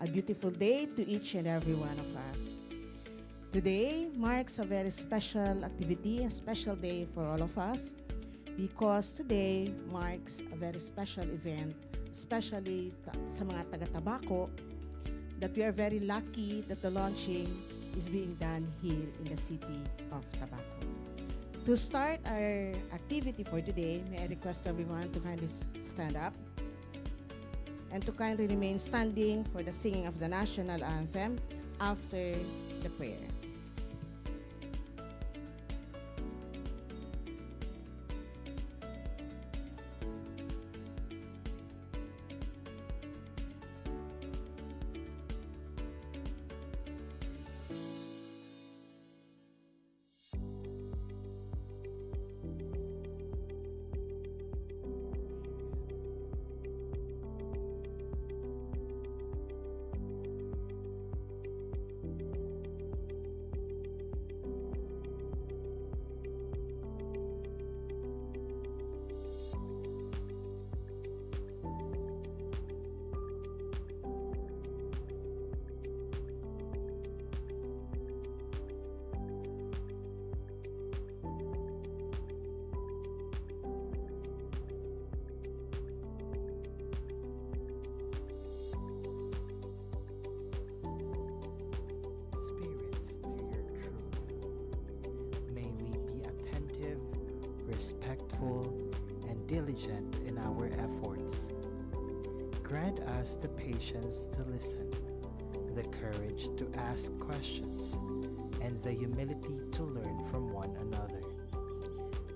A beautiful day to each and every one of us. Today marks a very special activity, a special day for all of us, because today marks a very special event, especially sa mga taga-Tabaco, that we are very lucky that the launching is being done here in the city of Tabaco. To start our activity for today, may I request everyone to kindly stand up and to kindly remain standing for the singing of the national anthem after the prayer. Respectful, and diligent in our efforts. Grant us the patience to listen, the courage to ask questions, and the humility to learn from one another.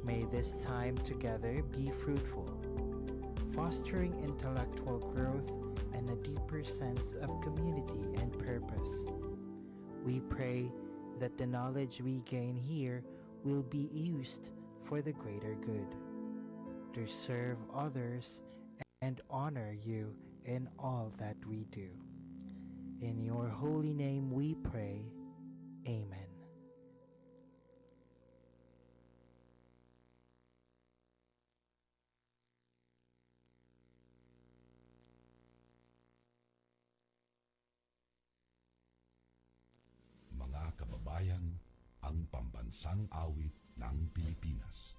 May this time together be fruitful, fostering intellectual growth and a deeper sense of community and purpose. We pray that the knowledge we gain here will be used for the greater good, to serve others and honor you in all that we do. In your holy name we pray. Amen. Mga kababayan, ang pambansang awit ng Pilipinas.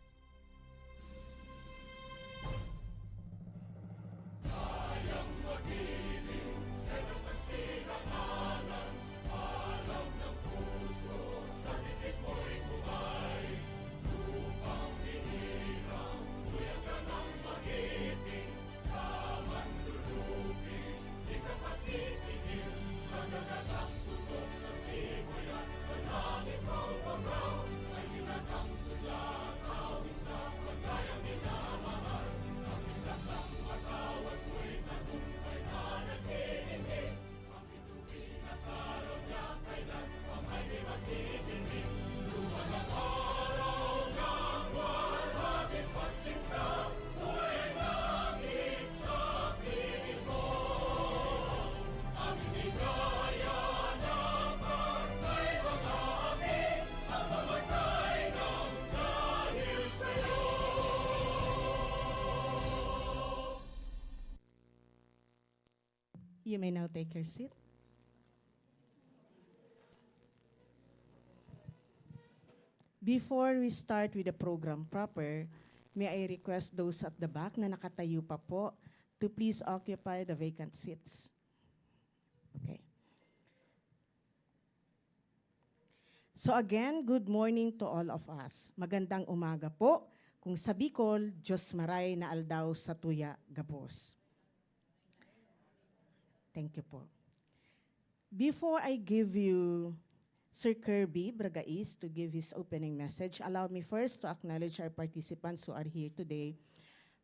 Kayang magiliw, pero sa sinakanan, alam ng puso, sa titik mo'y buhay. Lupang hinirang, tuyang ka ng magiting, sa manlulupin, di ka pasisingil, sa nagatak tutok sa simoy at sa langit mo bagaw. Ang tula, kawin sa pagkayang minamahal. Ang isang lang matawad mo'y tagumpay na nag-iinit. Ang bituin at araw niya kailan ang ay di magtitingin. Luman ang araw ng walhabing pagsinta. Buhay langit sa piling mo. Ang hindi kaya na pagkay mga api. Ang mamatay You may now take your seat. Before we start with the program proper, may I request those at the back na nakatayo pa po to please occupy the vacant seats. Okay. So again, good morning to all of us. Magandang umaga po. Kung sa Bicol, Diyos maray na aldaw sa tuya gapos. Thank you po. Before I give you Sir Kirby Bragais to give his opening message, allow me first to acknowledge our participants who are here today,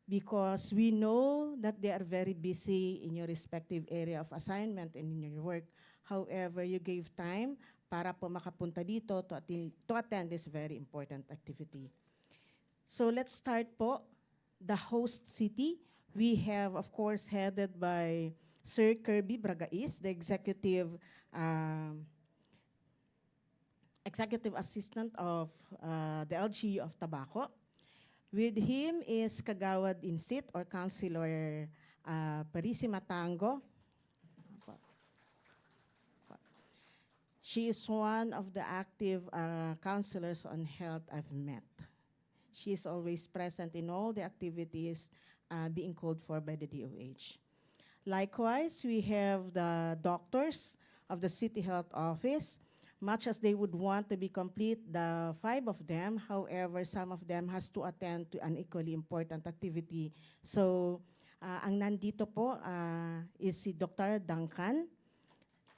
because we know that they are very busy in your respective area of assignment and in your work. However, you gave time para po makapunta dito to attend this very important activity. So let's start po. The host city, we have, of course, headed by Sir Kirby Bragais, the executive assistant of the LGU of Tabaco. With him is Kagawad Insit or Councilor Parisi Matango. She is one of the active counselors on health I've met. She is always present in all the activities being called for by the DOH. Likewise, we have the doctors of the City Health Office. Much as they would want to be complete, the 5 of them, however, some of them has to attend to an equally important activity. So, ang nandito po is si Dr. Duncan,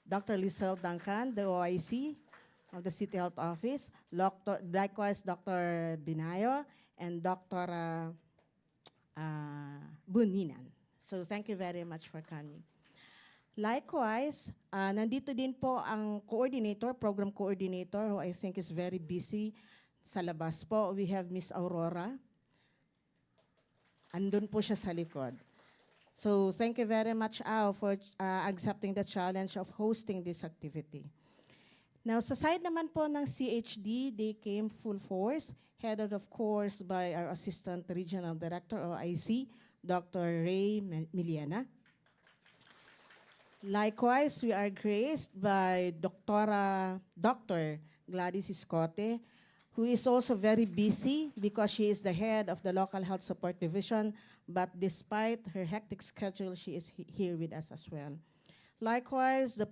Dr. Lizelle Duncan, the OIC of the City Health Office, likewise Dr. Binayo, and Dr. Buninan. So thank you very much for coming. Likewise, nandito din po ang coordinator, program coordinator, who I think is very busy sa labas po. We have Miss Aurora. Andun po siya sa likod. So thank you very much, Al, for accepting the challenge of hosting this activity. Now, sa side naman po ng CHD, they came full force, headed of course by our Assistant Regional Director, OIC, Dr. Ray Miliana. Likewise, we are graced by Dr. Gladys Iscote, who is also very busy because she is the head of the Local Health Support Division, but despite her hectic schedule, she is here with us as well. Likewise, the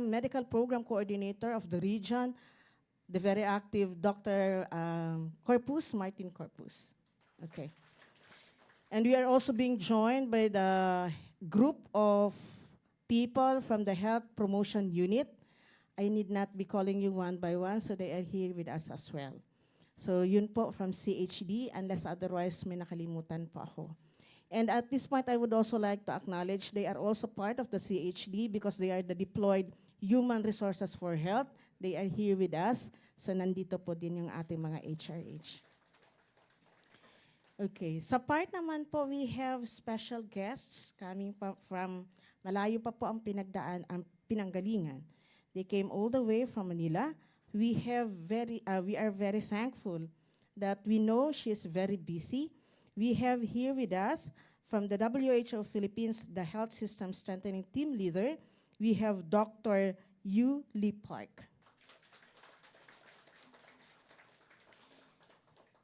medical program coordinator of the region, the very active Dr. Martin Corpus. Okay. And we are also being joined by the group of people from the Health Promotion Unit. I need not be calling you one by one, so they are here with us as well. So yun po from CHD, unless otherwise may nakalimutan po ako. And at this point, I would also like to acknowledge they are also part of the CHD because they are the deployed human resources for health. They are here with us. So nandito po din yung ating mga HRH. Okay, sa part naman po, we have special guests coming from malayo pa po ang pinanggalingan. They came all the way from Manila. We are very thankful that we know she is very busy. We have here with us from the WHO Philippines, the Health System Strengthening Team Leader, we have Dr. Yu Lee Park.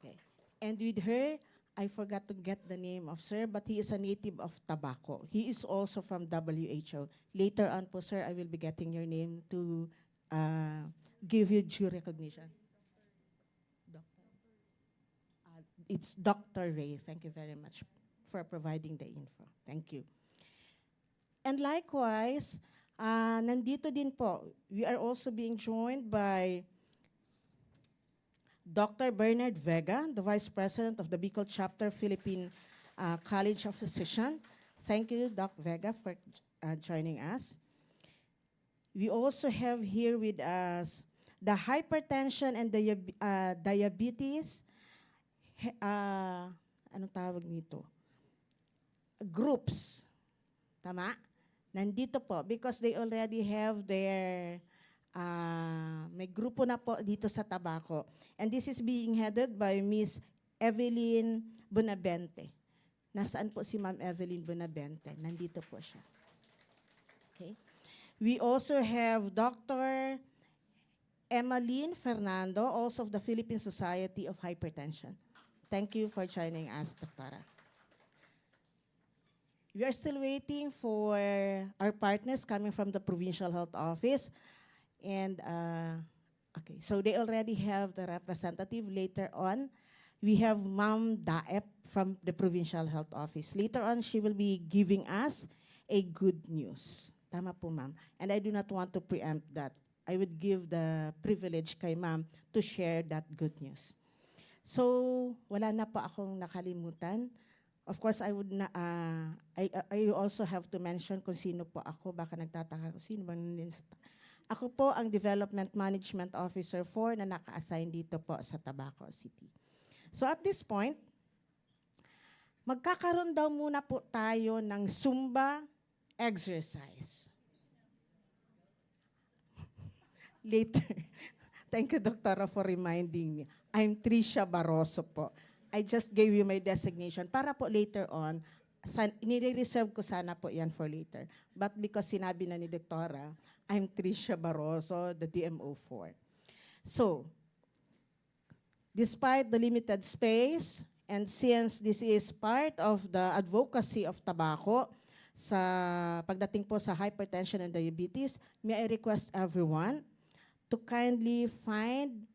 Okay. And with her, I forgot to get the name of sir, but he is a native of Tabaco. He is also from WHO. Later on po, sir, I will be getting your name to give you due recognition. It's Dr. Ray. Thank you very much for providing the info. Thank you. And likewise, nandito din po, we are also being joined by Dr. Bernard Vega, the Vice President of the Bicol Chapter Philippine College of Physicians. Thank you, Doc Vega, for joining us. We also have here with us the hypertension and diabetes, anong tawag nito? Groups. Tama? Nandito po because they already have their, may grupo na po dito sa Tabaco. And this is being headed by Miss Evelyn Bonabente. Nasaan po si Ma'am Evelyn Bonabente? Nandito po siya. Okay. We also have Dr. Emmeline Fernando, also of the Philippine Society of Hypertension. Thank you for joining us, Doctora. We are still waiting for our partners coming from the Provincial Health Office. And, okay, so they already have the representative. Later on, we have Ma'am Daep from the Provincial Health Office. Later on, she will be giving us a good news. Tama po, ma'am. And I do not want to preempt that. I would give the privilege kay ma'am to share that good news. So, wala na po akong nakalimutan. Of course, I also have to mention kung sino po ako. Baka nagtataka kung sino ba nandun sa ako po ang Development Management Officer 4 na naka-assign dito po sa Tabaco City. So at this point, magkakaroon daw muna po tayo ng Zumba exercise. Later. Thank you, Doctora, for reminding me. I'm Tricia Barroso po. I just gave you my designation para po later on, nire-reserve ko sana po yan for later. But because sinabi na ni Doktora, I'm Tricia Barroso, the DMO4. So, despite the limited space, and since this is part of the advocacy of tobacco sa pagdating po sa hypertension and diabetes, may I request everyone to kindly find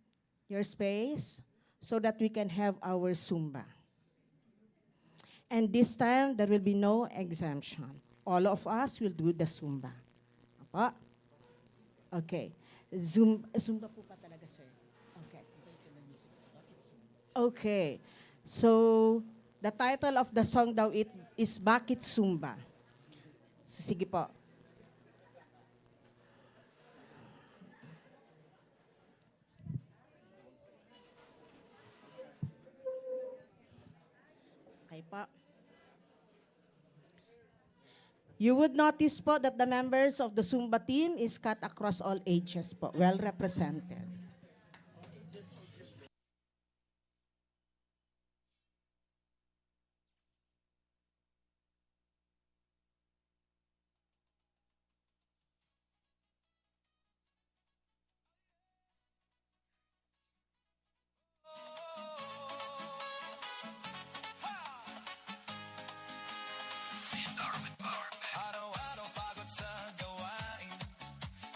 your space so that we can have our Zumba. And this time, there will be no exemption. All of us will do the Zumba. Apa? Okay. Zumba po pa talaga, sir. Okay. Okay. So, the title of the song daw is Bakit Zumba? So, sige po. Okay po. You would notice po that the members of the Zumba team is cut across all ages po, well represented. Araw-araw pagod sa gawain,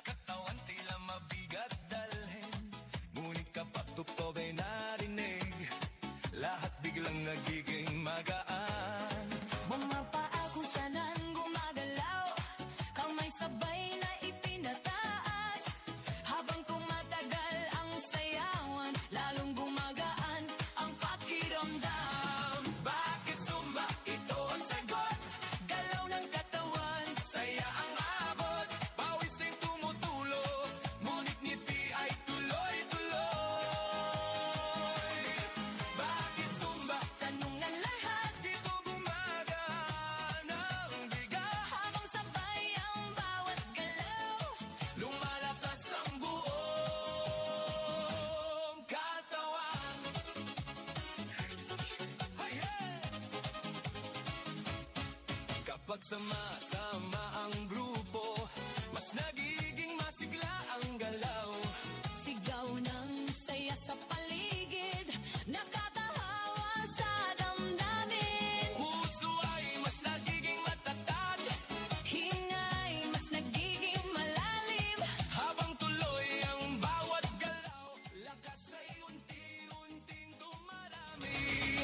katawan tila mabigat dalhin. Ngunit kapag tugtog ay narinig, lahat biglang nagiging magaan. Mga paa kung saan gumagalaw, kamay sabay na ipinataas. Habang tumatagal ang sayawan, lalong gumagaan ang pakiramdam. Bakit Zumba? Ito ang sagot. Galaw ng katawan, Saya ang abot, pawis ay tumutulo, ngunit ngiti ay tuloy-tuloy. Bakit Zumba? tanong ng lahat, Dito gumagaan ang bigat. habang sabay ang bawat galaw. Lumalakas ang buong katawan. Ayan! Kapag sama-sama ang grupo, mas nagiging masigla ang galaw. Sigaw ng saya sa paligid, nakatahawa sa damdamin. Puso ay mas nagiging matatag, Hingay mas nagiging malalim. habang tuloy ang bawat galaw. Lakas ay unti-unting dumarami.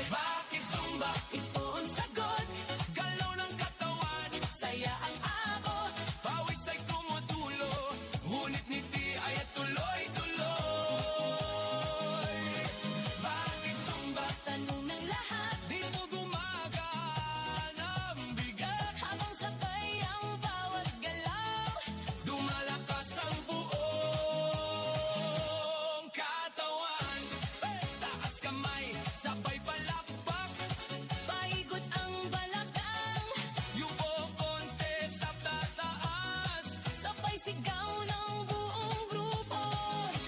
Bakit Zumba? Ito ang sagot, Galaw ng katawan, saya ang abot. pawis ay tumutulo, ngunit ngiti ay tuloy-tuloy. Bakit Zumba? Tanong ng lahat, Dito gumagaan ang bigat. habang sabay ang bawat galaw. Dumalakas ang buong katawan. Taas kamay, sabay palakpak. Paikot ang balakang, Yuko konti sa tataas. sabay sigaw ng buong grupo.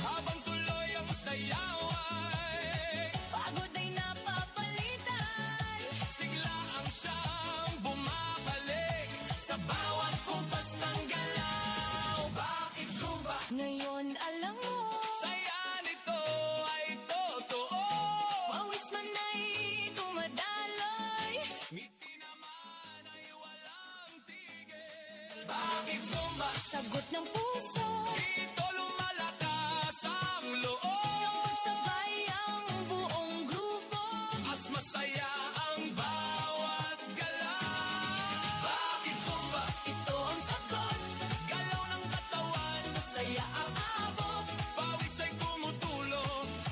Habang tuloy ang sayaw ay Pagod ay napapalitan, sigla ang siyang bumabalik sa bawat kumpas ng galaw. Bakit Zumba? ngayon alam mo. Saya nito ay totoo. Pawis man ay tumadaloy, Ngiti naman ay walang tigil. Bakit Zumba? sagot ng puso. Dito lumalakas ang loob. Pagsabay ang buong grupo, Mas masaya ang bawat galaw. Bakit Zumba? ito ang sagot. Galaw ng katawan, Saya ang abot, pawis ay tumutulo,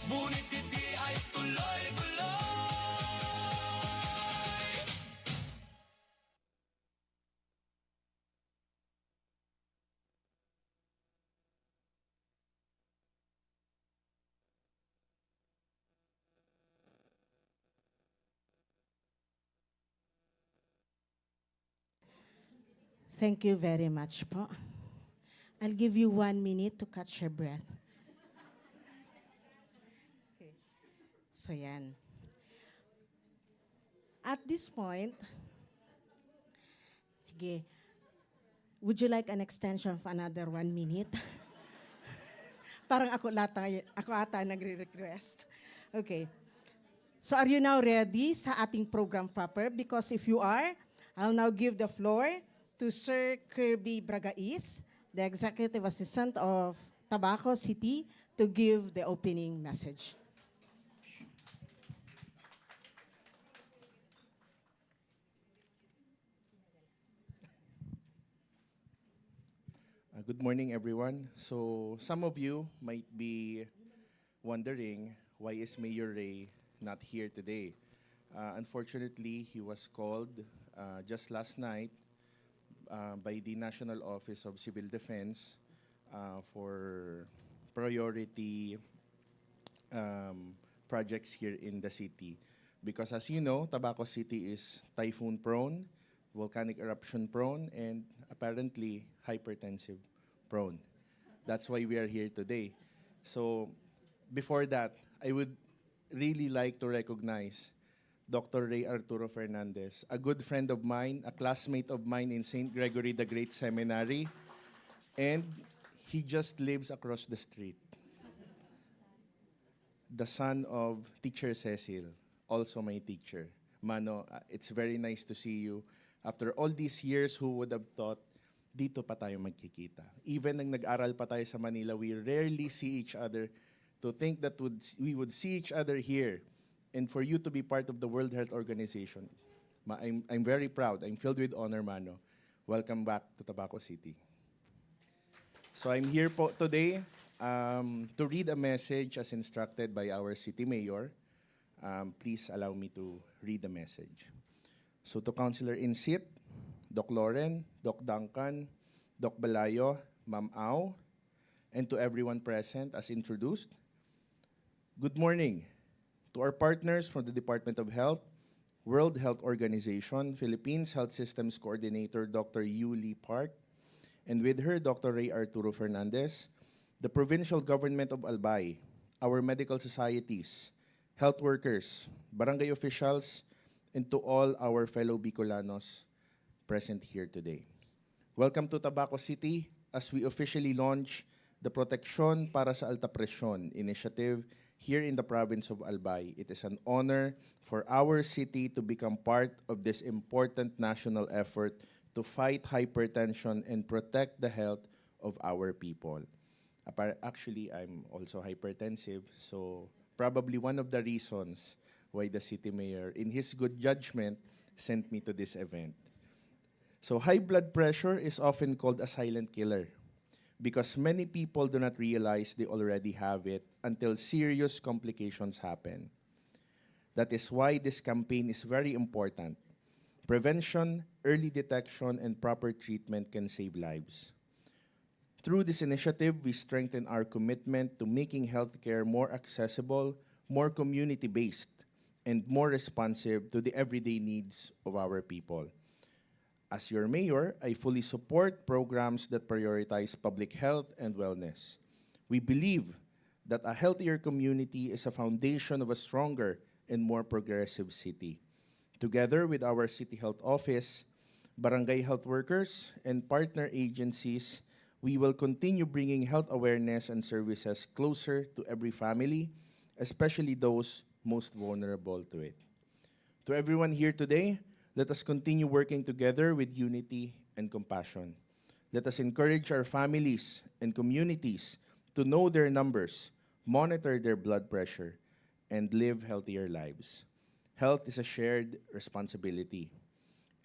ngunit ngiti ay tuloy-tuloy. Thank you very much po. I'll give you 1 minute to catch your breath. Okay. So yan. At this point, Sige. Would you like an extension of another 1 minute? Parang ako ata nagre-request. Okay. So are you now ready sa ating program proper? Because if you are, I'll now give the floor to Sir Kirby Bragais, the Executive Assistant of Tabaco City, to give the opening message. Good morning, everyone. So, some of you might be wondering why is Mayor Ray not here today. Unfortunately, he was called just last night by the National Office of Civil Defense for priority projects here in the city. Because as you know, Tabaco City is typhoon prone, volcanic eruption prone, and apparently hypertensive prone. That's why we are here today. So before that, I would really like to recognize Dr. Ray Arturo Fernandez, a good friend of mine, a classmate of mine in St. Gregory the Great Seminary, and he just lives across the street. The son of Teacher Cecil, also my teacher. Mano, it's very nice to see you. After all these years, who would have thought dito pa tayo magkikita? Even nang nag-aral pa tayo sa Manila, we rarely see each other. To think that we would see each other here, and for you to be part of the World Health Organization, I'm very proud. I'm filled with honor, Mano. Welcome back to Tabaco City. So I'm here po today to read a message as instructed by our city mayor. Please allow me to read the message. So to Councilor Insit, Doc Loren, Doc Duncan, Doc Balayo, Ma'am Au, and to everyone present as introduced, good morning to our partners from the Department of Health, World Health Organization, Philippines Health Systems Coordinator Dr. Yuli Park, and with her Dr. Ray Arturo Fernandez, the provincial government of Albay, our medical societies, health workers, barangay officials, and to all our fellow Bicolanos present here today. Welcome to Tabaco City as we officially launch the Proteksyon para sa Alta Presyon initiative here in the province of Albay. It is an honor for our city to become part of this important national effort to fight hypertension and protect the health of our people. Actually, I'm also hypertensive, so probably one of the reasons why the city mayor, in his good judgment, sent me to this event. So high blood pressure is often called a silent killer because many people do not realize they already have it until serious complications happen. That is why this campaign is very important. Prevention, early detection, and proper treatment can save lives. Through this initiative, we strengthen our commitment to making healthcare more accessible, more community-based, and more responsive to the everyday needs of our people. As your mayor, I fully support programs that prioritize public health and wellness. We believe that a healthier community is a foundation of a stronger and more progressive city. Together with our City Health Office, barangay health workers, and partner agencies, we will continue bringing health awareness and services closer to every family, especially those most vulnerable to it. To everyone here today, let us continue working together with unity and compassion. Let us encourage our families and communities to know their numbers, monitor their blood pressure, and live healthier lives. Health is a shared responsibility.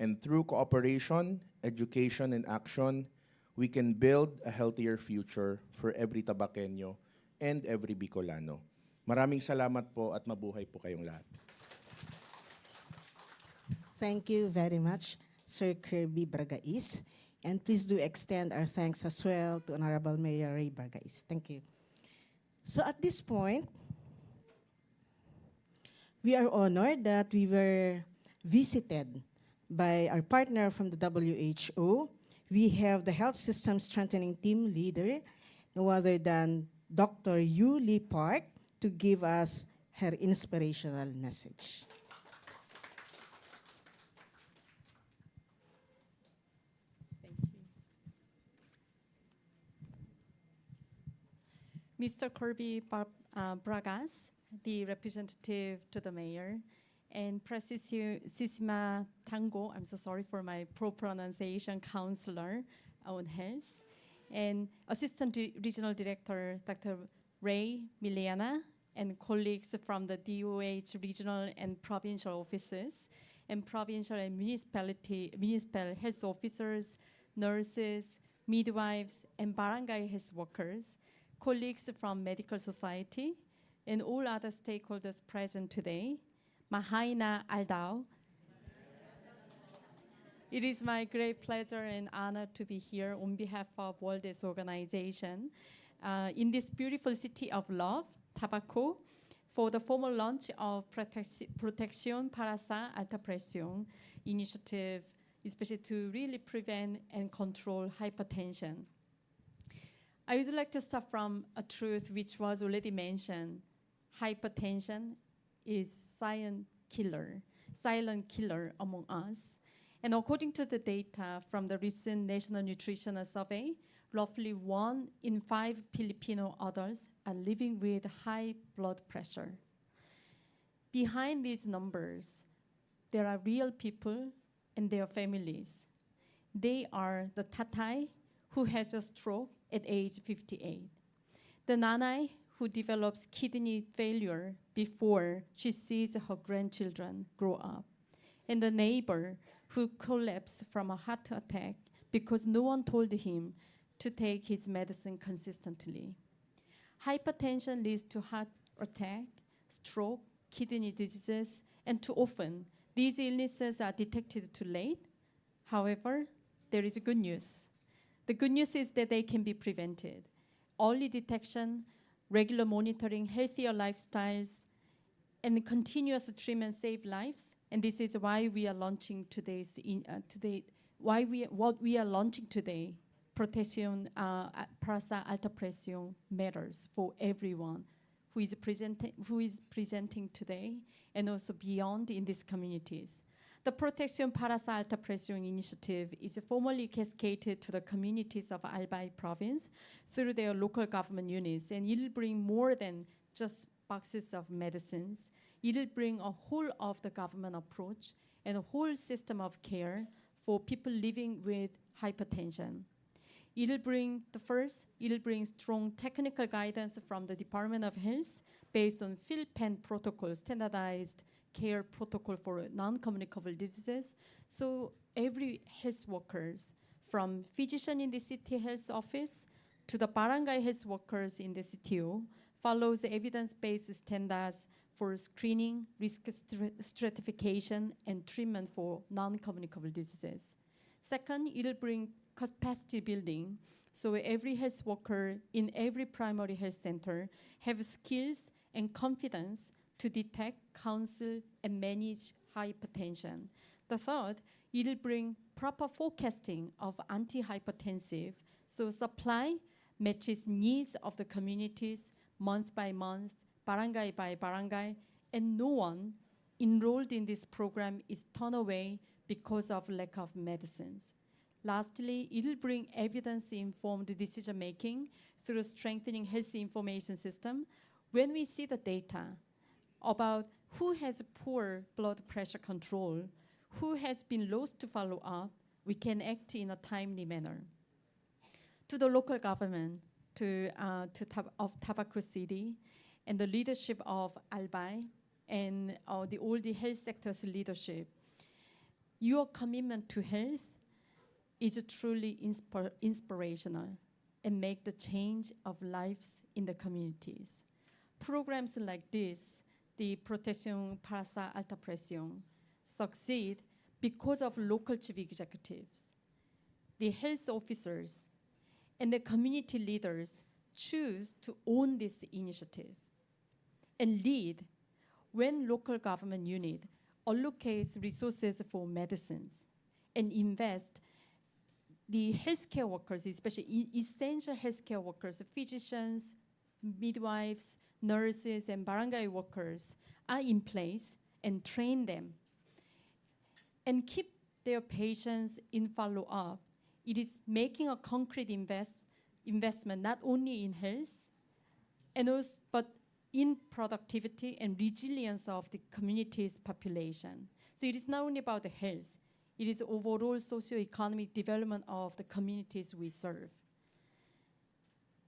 And through cooperation, education, and action, we can build a healthier future for every Tabaqueño and every Bicolano. Maraming salamat po at mabuhay po kayong lahat. Thank you very much, Sir Kirby Bragais. And please do extend our thanks as well to Honorable Mayor Ray Bragais. Thank you. So at this point, we are honored that we were visited by our partner from the WHO. We have the Health System Strengthening Team leader, no other than Dr. Yuli Park, to give us her inspirational message. Mr. Bragas, the representative to the mayor, and Precisissima Tango, I'm so sorry for my poor pronunciation, counselor on health, and Assistant Regional Director Dr. Ray Miliana, and colleagues from the DOH regional and provincial offices, and provincial and municipal health officers, nurses, midwives, and barangay health workers, colleagues from medical society, and all other stakeholders present today. Mahaina Aldao. It is my great pleasure and honor to be here on behalf of World Health Organization in this beautiful city of love, Tabaco, for the formal launch of Protección para la Alta Presión initiative, especially to really prevent and control hypertension. I would like to start from a truth which was already mentioned. Hypertension is silent killer among us. And according to the data from the recent National Nutritional Survey, roughly 1 in 5 Filipino adults are living with high blood pressure. Behind these numbers, there are real people and their families. They are the tatay who has a stroke at age 58, the nanay who develops kidney failure before she sees her grandchildren grow up, and the neighbor who collapsed from a heart attack because no one told him to take his medicine consistently. Hypertension leads to heart attack, stroke, kidney diseases, and too often these illnesses are detected too late. However, there is good news. The good news is that they can be prevented. Early detection, regular monitoring, healthier lifestyles, and continuous treatment save lives. And this is why we are launching what we are launching today. Protección para la Alta Presión matters for everyone who is presenting today and also beyond in these communities. The Protección para la Alta Presión initiative is formally cascaded to the communities of Albay province through their local government units, and it will bring more than just boxes of medicines. It will bring a whole of the government approach and a whole system of care for people living with hypertension. It'll bring strong technical guidance from the Department of Health based on PhilPen protocol, standardized care protocol for non-communicable diseases. So every health workers, from physician in the city health office to the barangay health workers in the CTO, follows the evidence-based standards for screening, risk stratification, and treatment for non-communicable diseases. Second, it'll bring capacity building, so every health worker in every primary health center have skills and confidence to detect, counsel, and manage hypertension. The third, it'll bring proper forecasting of antihypertensive, so supply matches needs of the communities month by month, barangay by barangay, and no one enrolled in this program is turned away because of lack of medicines. Lastly, it will bring evidence-informed decision-making through strengthening health information system. When we see the data about who has poor blood pressure control, who has been lost to follow-up, we can act in a timely manner. To the local government of Tabaco City and the leadership of Albay and all the health sector's leadership, your commitment to health is truly inspirational and make the change of lives in the communities. Programs like this, the Protección para la Alta Presión, succeed because of local chief executives. The health officers and the community leaders choose to own this initiative and lead when local government unit allocates resources for medicines and invest the healthcare workers, especially essential healthcare workers, physicians, midwives, nurses, and barangay workers are in place and train them and keep their patients in follow-up. It is making a concrete investment not only in health, and also, but in productivity and resilience of the community's population. So it is not only about the health, it is overall socio-economic development of the communities we serve.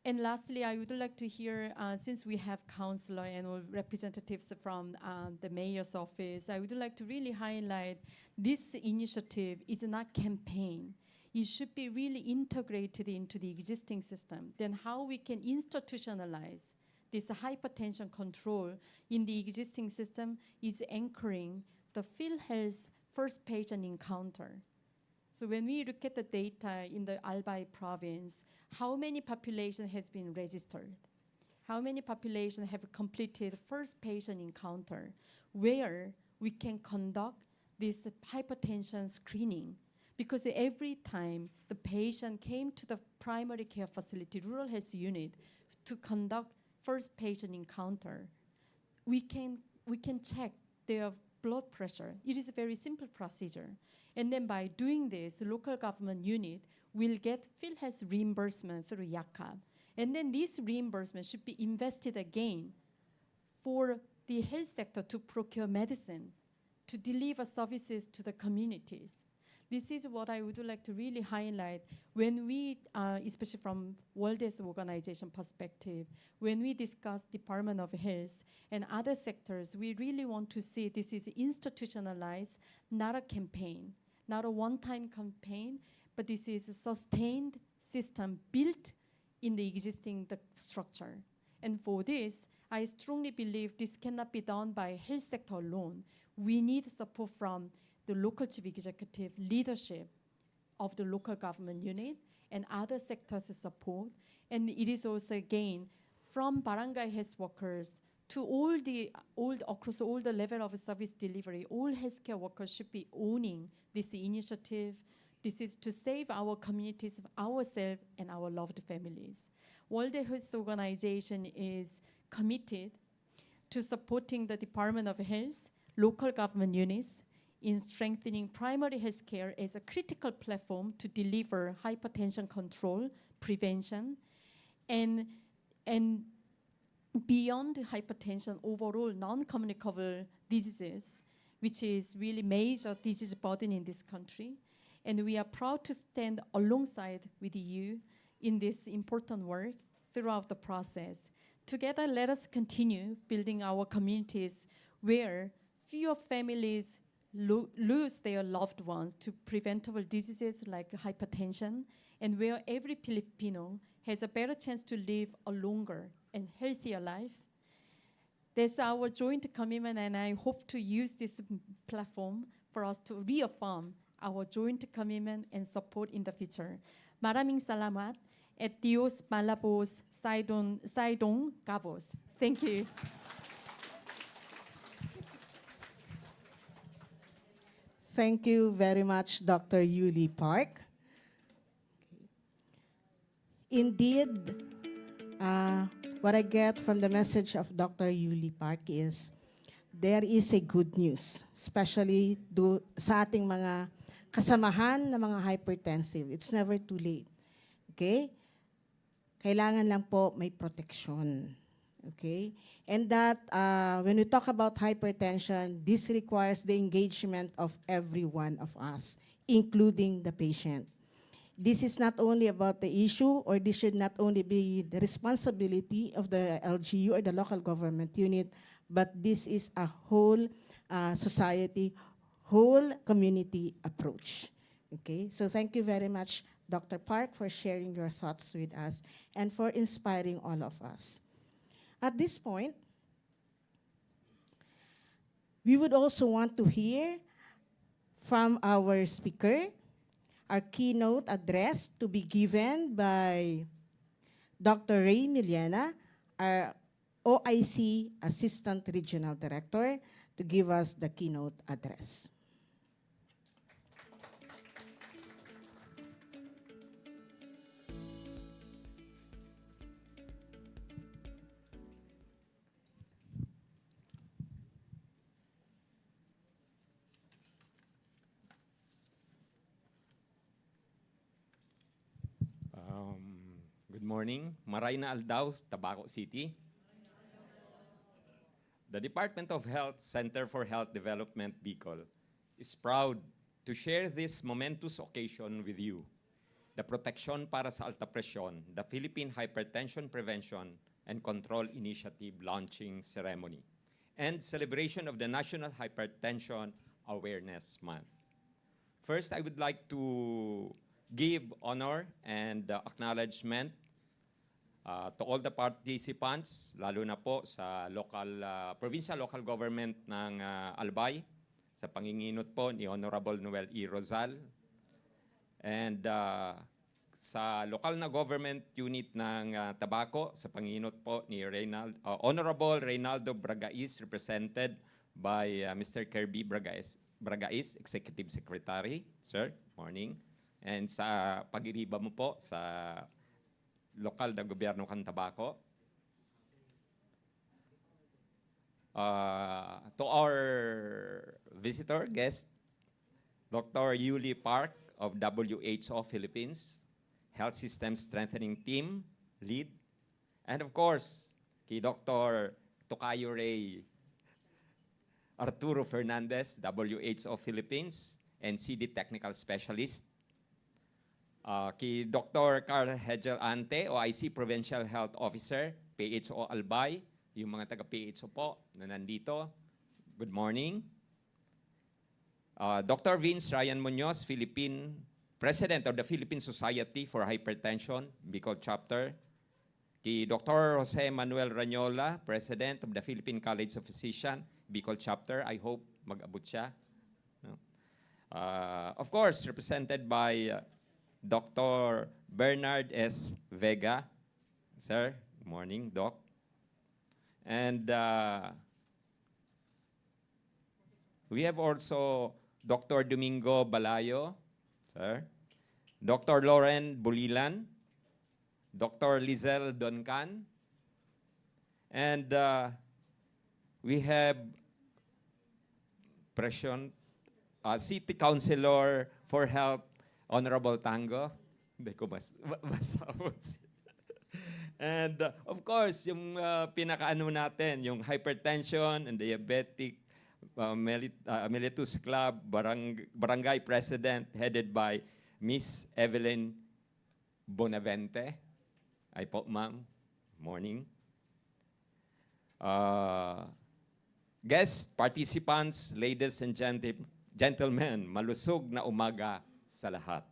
And lastly, I would like to hear, since we have counselor and all representatives from the mayor's office, I would like to really highlight this initiative is not campaign. It should be really integrated into the existing system. Then how we can institutionalize this hypertension control in the existing system is anchoring the PhilHealth first patient encounter. So when we look at the data in the Albay province, how many population has been registered? How many population have completed first patient encounter where we can conduct this hypertension screening? Because every time the patient came to the primary care facility, rural health unit, to conduct first patient encounter, we can check their blood pressure. It is a very simple procedure. And then by doing this, the local government unit will get PhilHealth reimbursement through YACAB. And then this reimbursement should be invested again for the health sector to procure medicine, to deliver services to the communities. This is what I would like to really highlight when we, especially from World Health Organization perspective, when we discuss Department of Health and other sectors, we really want to see this is institutionalized, not a campaign, not a one-time campaign, but this is a sustained system built in the existing structure. And for this, I strongly believe this cannot be done by health sector alone. We need support from the local chief executive leadership of the local government unit and other sectors support. And it is also, again, from barangay health workers to across all the level of service delivery, all healthcare workers should be owning this initiative. This is to save our communities, ourselves, and our loved families. World Health Organization is committed to supporting the Department of Health, local government units, in strengthening primary health care as a critical platform to deliver hypertension control, prevention, and beyond hypertension, overall non-communicable diseases, which is really major disease burden in this country. And we are proud to stand alongside with you in this important work throughout the process. Together, let us continue building our communities where fewer families lose their loved ones to preventable diseases like hypertension, and where every Filipino has a better chance to live a longer and healthier life. That's our joint commitment, and I hope to use this platform for us to reaffirm our joint commitment and support in the future. Maraming salamat at Dios Malabos Saidong Cabos. Thank you. Thank you very much, Dr. Yuli Park. Indeed, what I get from the message of Dr. Yuli Park is there is a good news, especially sa ating mga kasamahan na mga hypertensive. It's never too late. Okay? Kailangan lang po may protection. Okay? And that when we talk about hypertension, this requires the engagement of every one of us, including the patient. This is not only about the issue, or this should not only be the responsibility of the LGU or the local government unit, but this is a whole society, whole community approach. Okay? So thank you very much, Dr. Park, for sharing your thoughts with us and for inspiring all of us. At this point, we would also want to hear from our speaker, our keynote address to be given by Dr. Ray Millena, our OIC Assistant Regional Director, to give us the keynote address. Good morning. Maray na Aldaw, Tabaco City. The Department of Health Center for Health Development, Bicol, is proud to share this momentous occasion with you. The Proteksyon para sa Alta Presyon, the Philippine Hypertension Prevention and Control Initiative launching ceremony, and celebration of the National Hypertension Awareness Month. First, I would like to give honor and acknowledgement to all the participants, lalo na po sa provincial local government ng Albay, sa panginginot po ni Honorable Noel E. Rosal, and sa local na government unit ng Tabaco, sa panginginot po ni Honorable Reynaldo Bragais, represented by Mr. Kirby Bragais, Executive Secretary. Sir, morning. And sa pag-iriba mo po sa lokal na gobyerno ng Tabaco. To our visitor, guest, Dr. Yuli Park of WHO Philippines, Health System Strengthening Team, lead. And of course, kay Dr. Tocayo Ray Arturo Fernandez, WHO Philippines, NCD Technical Specialist. Kay Dr. Carl Hegel Ante, OIC Provincial Health Officer, PHO Albay, yung mga taga-PHO po na nandito. Good morning. Dr. Vince Ryan Munoz, President of the Philippine Society for Hypertension, Bicol Chapter. Kay Dr. Jose Manuel Ranyola, President of the Philippine College of Physicians, Bicol Chapter. I hope mag-abot siya. No? Of course, represented by Dr. Bernard S. Vega. Sir, good morning, Doc. And we have also Dr. Domingo Balayo, sir. Dr. Lauren Bulilan, Dr. Lizelle Doncan, and we have City Councilor for Health, Honorable Tango. Hindi ko masabot. And of course, yung pinakaano natin, yung hypertension and diabetic mellitus club, barangay president headed by Miss Evelyn Bonavente. Ay po, ma'am. Morning. Guest participants, ladies and gentlemen, malusog na umaga sa lahat.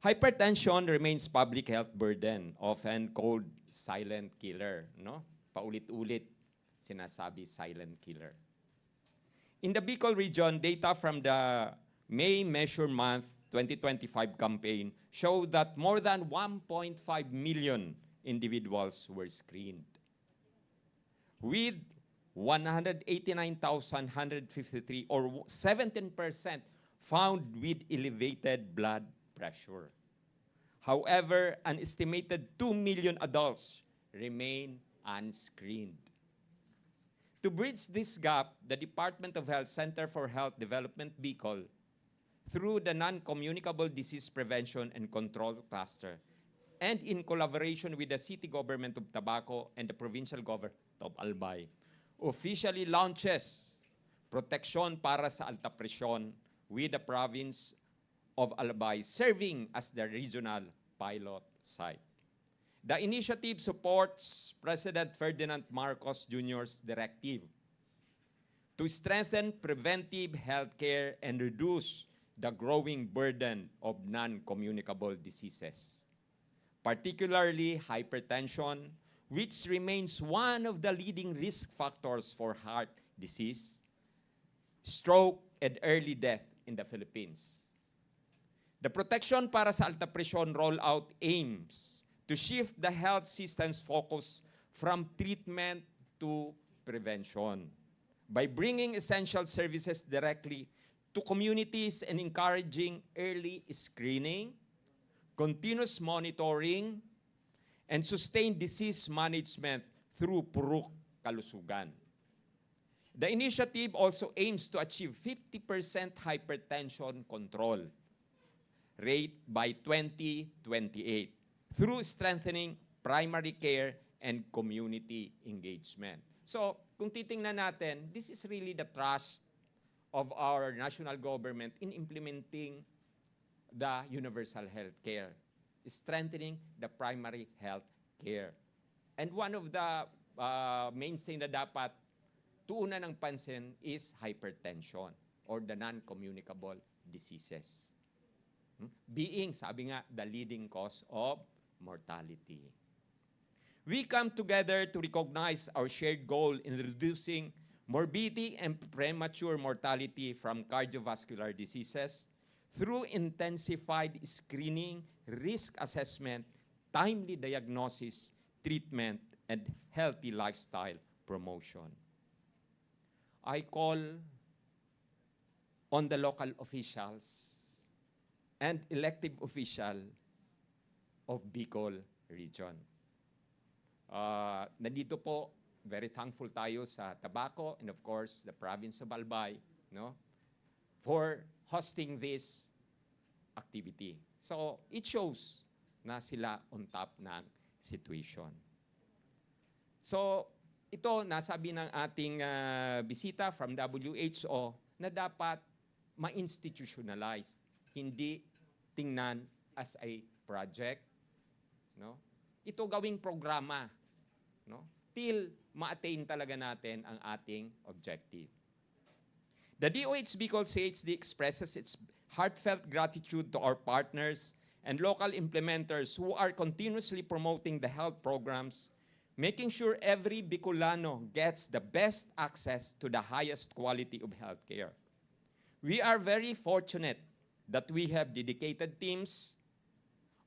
Hypertension remains public health burden, often called silent killer. No? Paulit-ulit sinasabi silent killer. In the Bicol region, data from the May Measure Month 2025 campaign show that more than 1.5 million individuals were screened, with 189,153 or 17% found with elevated blood pressure. However, an estimated 2 million adults remain unscreened. To bridge this gap, the Department of Health Center for Health Development, Bicol, through the Non-Communicable Disease Prevention and Control Cluster, and in collaboration with the City Government of Tabaco and the Provincial Government of Albay, officially launches Proteksyon para sa Alta Presyon with the province of Albay serving as the regional pilot site. The initiative supports President Ferdinand Marcos Jr.'s directive to strengthen preventive healthcare and reduce the growing burden of non-communicable diseases, particularly hypertension, which remains one of the leading risk factors for heart disease, stroke, and early death in the Philippines. The Proteksyon para sa Alta Presyon rollout aims to shift the health system's focus from treatment to prevention by bringing essential services directly to communities and encouraging early screening, continuous monitoring, and sustained disease management through Purok Kalusugan. The initiative also aims to achieve 50% hypertension control rate by 2028 through strengthening primary care and community engagement. So, kung titingnan natin, this is really the trust of our national government in implementing the universal health care, strengthening the primary health care. And one of the mainstay na dapat tuunan ng pansin is hypertension or the non-communicable diseases. Being, sabi nga, the leading cause of mortality. We come together to recognize our shared goal in reducing morbidity and premature mortality from cardiovascular diseases through intensified screening, risk assessment, timely diagnosis, treatment, and healthy lifestyle promotion. I call on the local officials and elected official of Bicol Region. Nandito po, very thankful tayo sa Tabaco and of course the province of Albay, no, for hosting this activity. So it shows na sila on top ng situation. So ito, nasabi ng ating bisita from WHO na dapat ma-institutionalize, hindi tingnan as a project, no? Ito gawing programa, no? Till ma-attain talaga natin ang ating objective. The DOH Bicol CHD expresses its heartfelt gratitude to our partners and local implementers who are continuously promoting the health programs, making sure every Bicolano gets the best access to the highest quality of healthcare. We are very fortunate that we have dedicated teams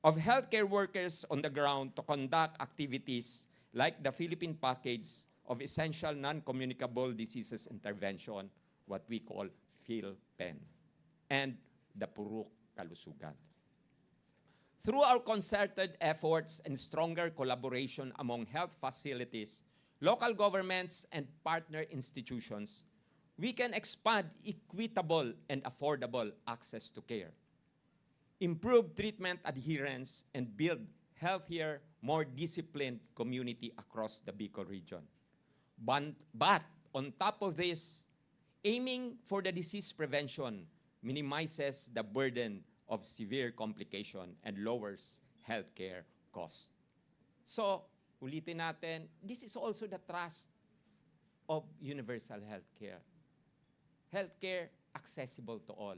of healthcare workers on the ground to conduct activities like the Philippine Package of Essential Non-Communicable Diseases Intervention, what we call PhilPen, and the Purok Kalusugan. Through our concerted efforts and stronger collaboration among health facilities, local governments, and partner institutions, we can expand equitable and affordable access to care, improve treatment adherence, and build healthier, more disciplined community across the Bicol region. But on top of this, aiming for the disease prevention minimizes the burden of severe complication and lowers healthcare costs. So, ulitin natin, this is also the trust of universal healthcare. Healthcare accessible to all.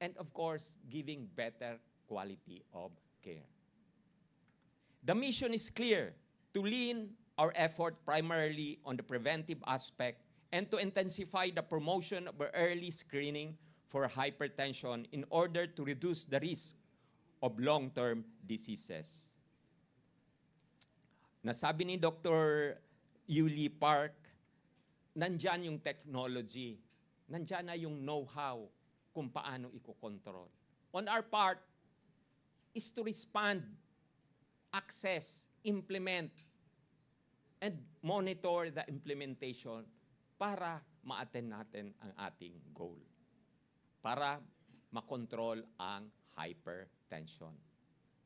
And of course, giving better quality of care. The mission is clear, to lean our effort primarily on the preventive aspect and to intensify the promotion of early screening for hypertension in order to reduce the risk of long-term diseases. Nasabi ni Dr. Yuli Park, nandyan yung technology, nandyan na yung know-how kung paano iko-control. On our part is to respond, access, implement, and monitor the implementation para ma-attend natin ang ating goal. Para makontrol ang hypertension.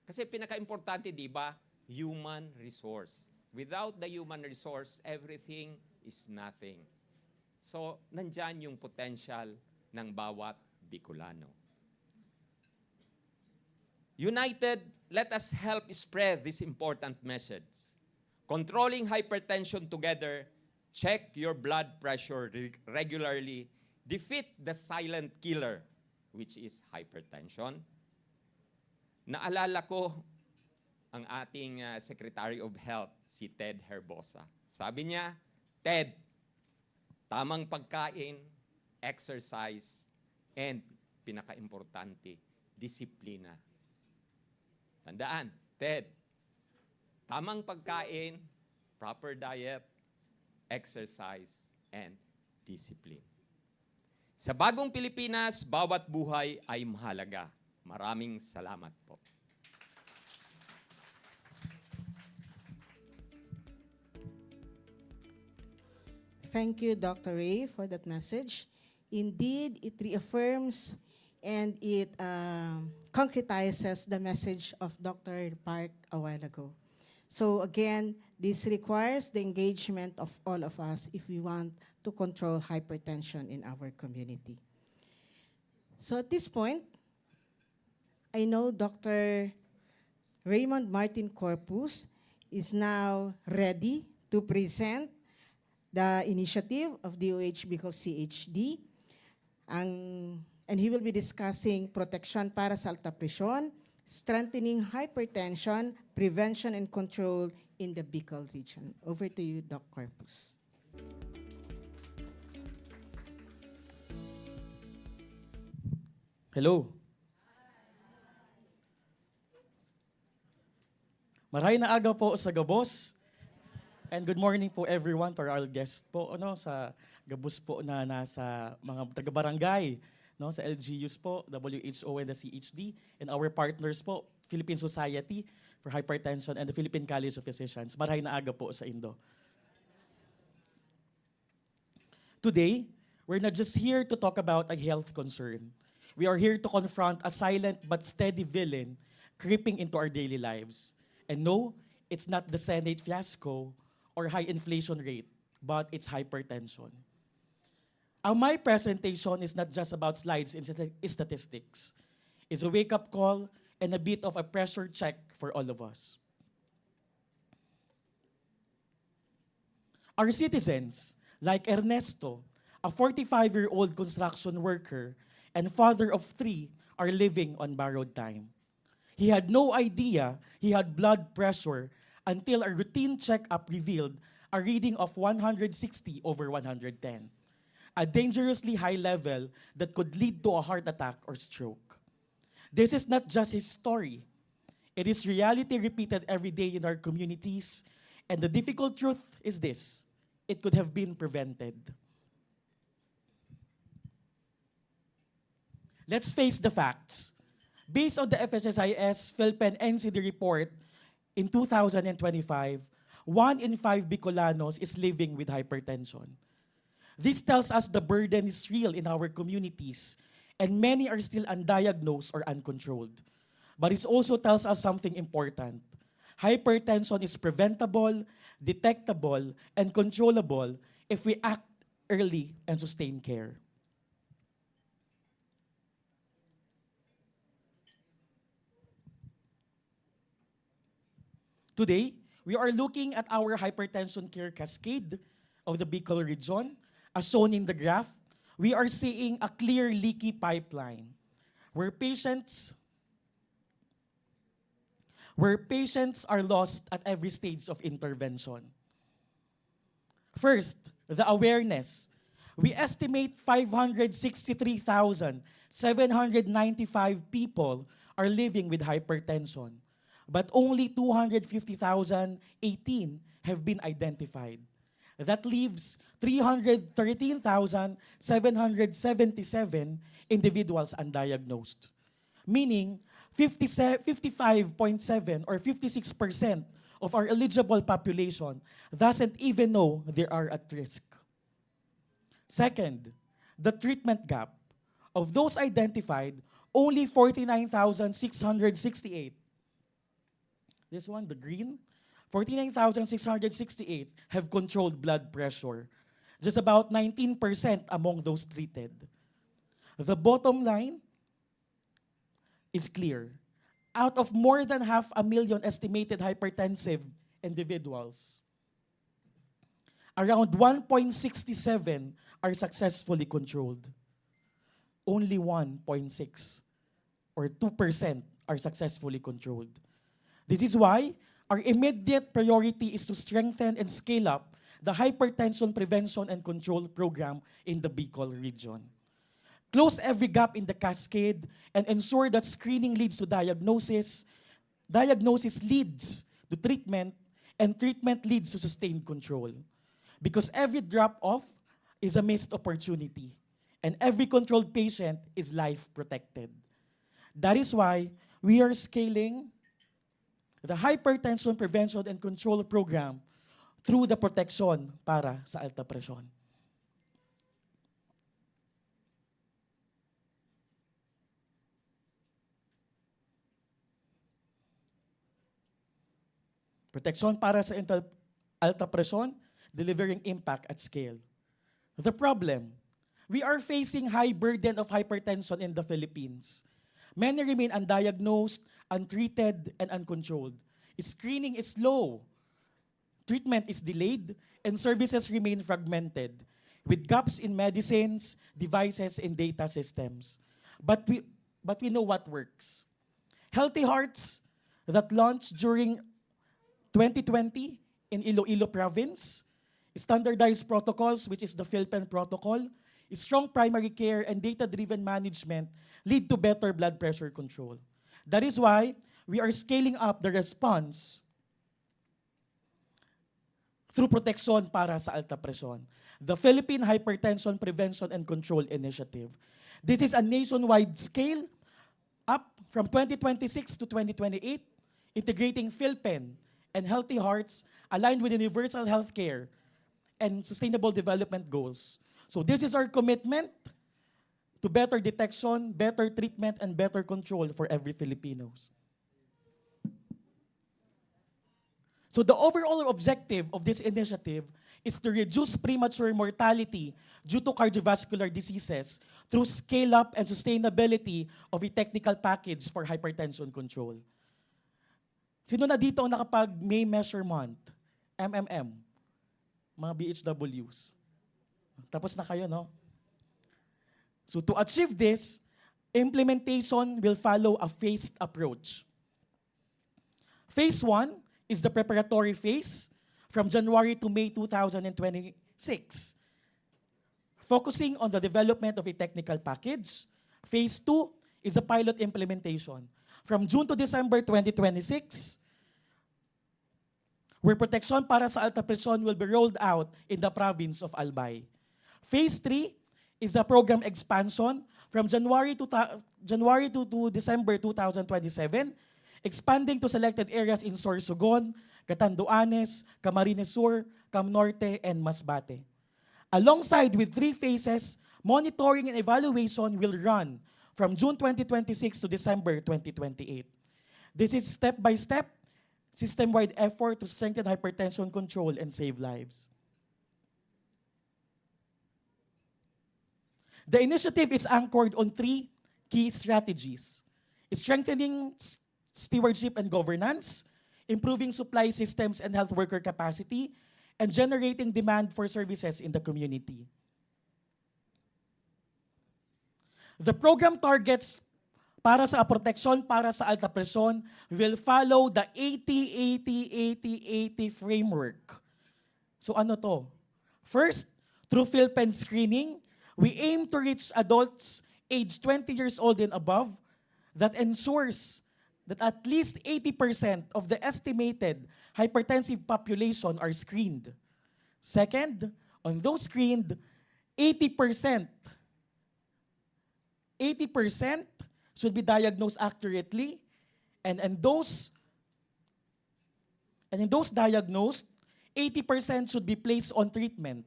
Kasi pinaka-importante, di ba, human resource. Without the human resource, everything is nothing. So, nandyan yung potential ng bawat Bicolano. United, let us help spread this important message. Controlling hypertension together, check your blood pressure regularly, defeat the silent killer, which is hypertension. Naalala ko ang ating Secretary of Health, si Ted Herbosa. Sabi niya, Ted, tamang pagkain, exercise, and pinaka-importante, disiplina. Tandaan, Ted, tamang pagkain, proper diet, exercise, and discipline. Sa bagong Pilipinas, bawat buhay ay mahalaga. Maraming salamat po. Thank you, Dr. Ray, for that message. Indeed, it reaffirms and it concretizes the message of Dr. Park a while ago. So again, this requires the engagement of all of us if we want to control hypertension in our community. So at this point, I know Dr. Raymond Martin Corpus is now ready to present the initiative of DOH Bicol CHD. And he will be discussing protection para sa alta presyon, strengthening hypertension, prevention and control in the Bicol region. Over to you, Doc Corpus. Hello. Maray na aga po sa Gabos. And good morning po everyone to our guests po sa Gabos po na nasa mga taga-barangay, sa LGUs po, WHO and the CHD, and our partners po, Philippine Society for Hypertension and the Philippine College of Physicians. Maray na aga po sa Indo. Today, we're not just here to talk about a health concern. We are here to confront a silent but steady villain creeping into our daily lives. And no, it's not the Senate fiasco or high inflation rate, but it's hypertension. My presentation is not just about slides and statistics. It's a wake-up call and a bit of a pressure check for all of us. Our citizens, like Ernesto, a 45-year-old construction worker and father of 3, are living on borrowed time. He had no idea he had blood pressure until a routine checkup revealed a reading of 160 over 110, a dangerously high level that could lead to a heart attack or stroke. This is not just his story. It is reality repeated every day in our communities, and the difficult truth is this: it could have been prevented. Let's face the facts. Based on the FSSIS PhilPen NCD report in 2025, 1 in 5 Bicolanos is living with hypertension. This tells us the burden is real in our communities, and many are still undiagnosed or uncontrolled. But it also tells us something important. Hypertension is preventable, detectable, and controllable if we act early and sustain care. Today, we are looking at our hypertension care cascade of the Bicol region. As shown in the graph, we are seeing a clear leaky pipeline where patients are lost at every stage of intervention. First, the awareness. We estimate 563,795 people are living with hypertension, but only 250,018 have been identified. That leaves 313,777 individuals undiagnosed, meaning 55.7 or 56% of our eligible population doesn't even know they are at risk. Second, the treatment gap. Of those identified, only 49,668, this one, the green, 49,668 have controlled blood pressure, just about 19% among those treated. The bottom line is clear. Out of more than 500,000 estimated hypertensive individuals, around 1.67 are successfully controlled. Only 1.6 or 2% are successfully controlled. This is why our immediate priority is to strengthen and scale up the hypertension prevention and control program in the Bicol region. Close every gap in the cascade and ensure that screening leads to diagnosis, diagnosis leads to treatment, and treatment leads to sustained control. Because every drop-off is a missed opportunity, and every controlled patient is life protected. That is why we are scaling the hypertension prevention and control program through the protection para sa alta presyon. Proteksyon para sa alta presyon, delivering impact at scale. The problem, we are facing high burden of hypertension in the Philippines. Many remain undiagnosed, untreated, and uncontrolled. Screening is low, treatment is delayed, and services remain fragmented, with gaps in medicines, devices, and data systems. But we know what works. Healthy Hearts that launched during 2020 in Iloilo province, standardized protocols, which is the PhilPen protocol, strong primary care, and data-driven management lead to better blood pressure control. That is why we are scaling up the response through Proteksyon para sa Alta Presyon, the Philippine Hypertension Prevention and Control Initiative. This is a nationwide scale up from 2026 to 2028, integrating PhilPen and Healthy Hearts aligned with universal healthcare and sustainable development goals. So this is our commitment to better detection, better treatment, and better control for every Filipinos. So the overall objective of this initiative is to reduce premature mortality due to cardiovascular diseases through scale-up and sustainability of a technical package for hypertension control. Sino na dito ang nakapag-May measurement? MMM. Mga BHWs. Tapos na kayo, no? So to achieve this, implementation will follow a phased approach. Phase 1 is the preparatory phase from January to May 2026, focusing on the development of a technical package. Phase 2 is a pilot implementation from June to December 2026, where Proteksyon para sa Alta Presyon will be rolled out in the province of Albay. Phase 3 is a program expansion from January to December 2027, expanding to selected areas in Sorsogon, Catanduanes, Camarines Sur, Cam Norte, and Masbate. Alongside with 3 phases, monitoring and evaluation will run from June 2026 to December 2028. This is step-by-step, system-wide effort to strengthen hypertension control and save lives. The initiative is anchored on 3 key strategies: strengthening stewardship and governance, improving supply systems and health worker capacity, and generating demand for services in the community. The program targets para sa proteksyon para sa alta presyon will follow the 80-80-80-80 framework. So ano to? First, through PhilPen screening, we aim to reach adults aged 20 years old and above that ensures that at least 80% of the estimated hypertensive population are screened. Second, on those screened, 80% should be diagnosed accurately, and in those diagnosed, 80% should be placed on treatment.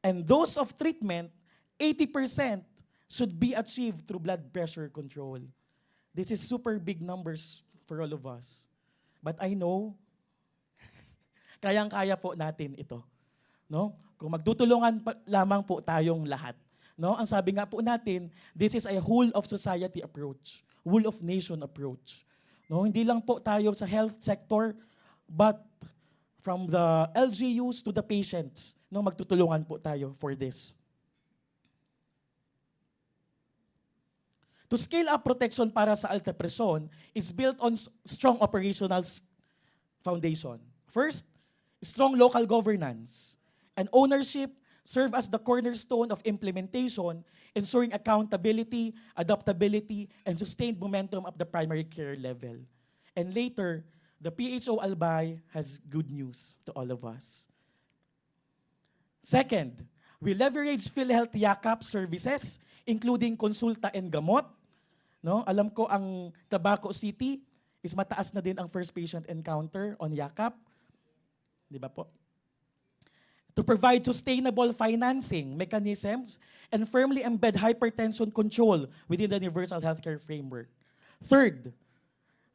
And those of treatment, 80% should be achieved through blood pressure control. This is super big numbers for all of us. But I know, kayang-kaya po natin ito. No? Kung magtutulungan lamang po tayong lahat. No? Ang sabi nga po natin, this is a whole of society approach, whole of nation approach. No? Hindi lang po tayo sa health sector, but from the LGUs to the patients, no, magtutulungan po tayo for this. To scale up protection para sa alta presyon is built on strong operational foundation. First, strong local governance and ownership serve as the cornerstone of implementation, ensuring accountability, adaptability, and sustained momentum at the primary care level. And later, the PHO Albay has good news to all of us. Second, we leverage PhilHealth Yakap services, including konsulta and gamot. No? Alam ko ang Tabaco City is mataas na din ang first patient encounter on Yakap. Di ba po? To provide sustainable financing mechanisms and firmly embed hypertension control within the universal healthcare framework. Third,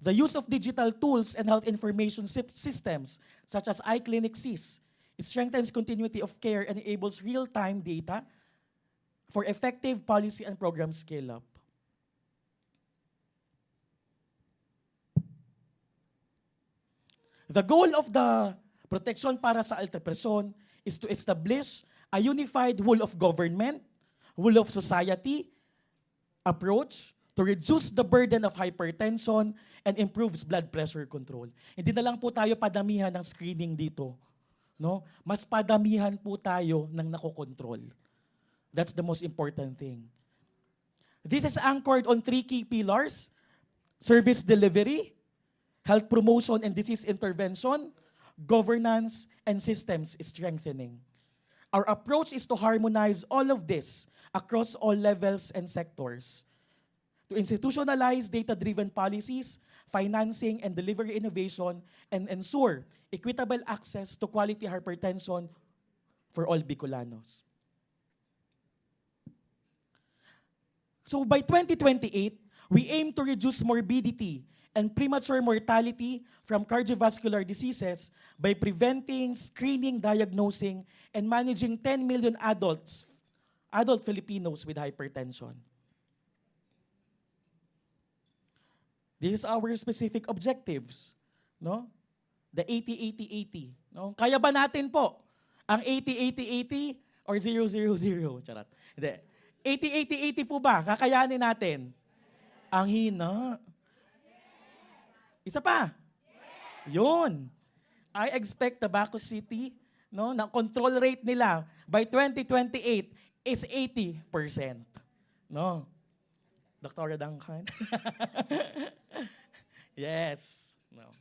The use of digital tools and health information systems, such as iClinic SIS, it strengthens continuity of care and enables real-time data for effective policy and program scale-up. The goal of the protection para sa alta presyon is to establish a unified whole of government, whole of society approach to reduce the burden of hypertension and improves blood pressure control. Hindi na lang po tayo padamihan ng screening dito. No? Mas padamihan po tayo ng nakokontrol. That's the most important thing. This is anchored on 3 key pillars: service delivery, health promotion and disease intervention, governance, and systems strengthening. Our approach is to harmonize all of this across all levels and sectors, to institutionalize data-driven policies, financing and delivery innovation, and ensure equitable access to quality hypertension for all Bicolanos. So by 2028, we aim to reduce morbidity and premature mortality from cardiovascular diseases by preventing, screening, diagnosing, and managing 10 million adult Filipinos with hypertension. This is our specific objectives, no? The 80-80-80, no? Kaya ba natin po ang 80-80-80 or 0-0-0? Charot. Hindi. 80-80-80 po ba? Kakayanin natin? Ang hina. Isa pa? Yun. I expect Tabaco City, no, na control rate nila by 2028 is 80%. No? Dr. Duncan? Yes. No.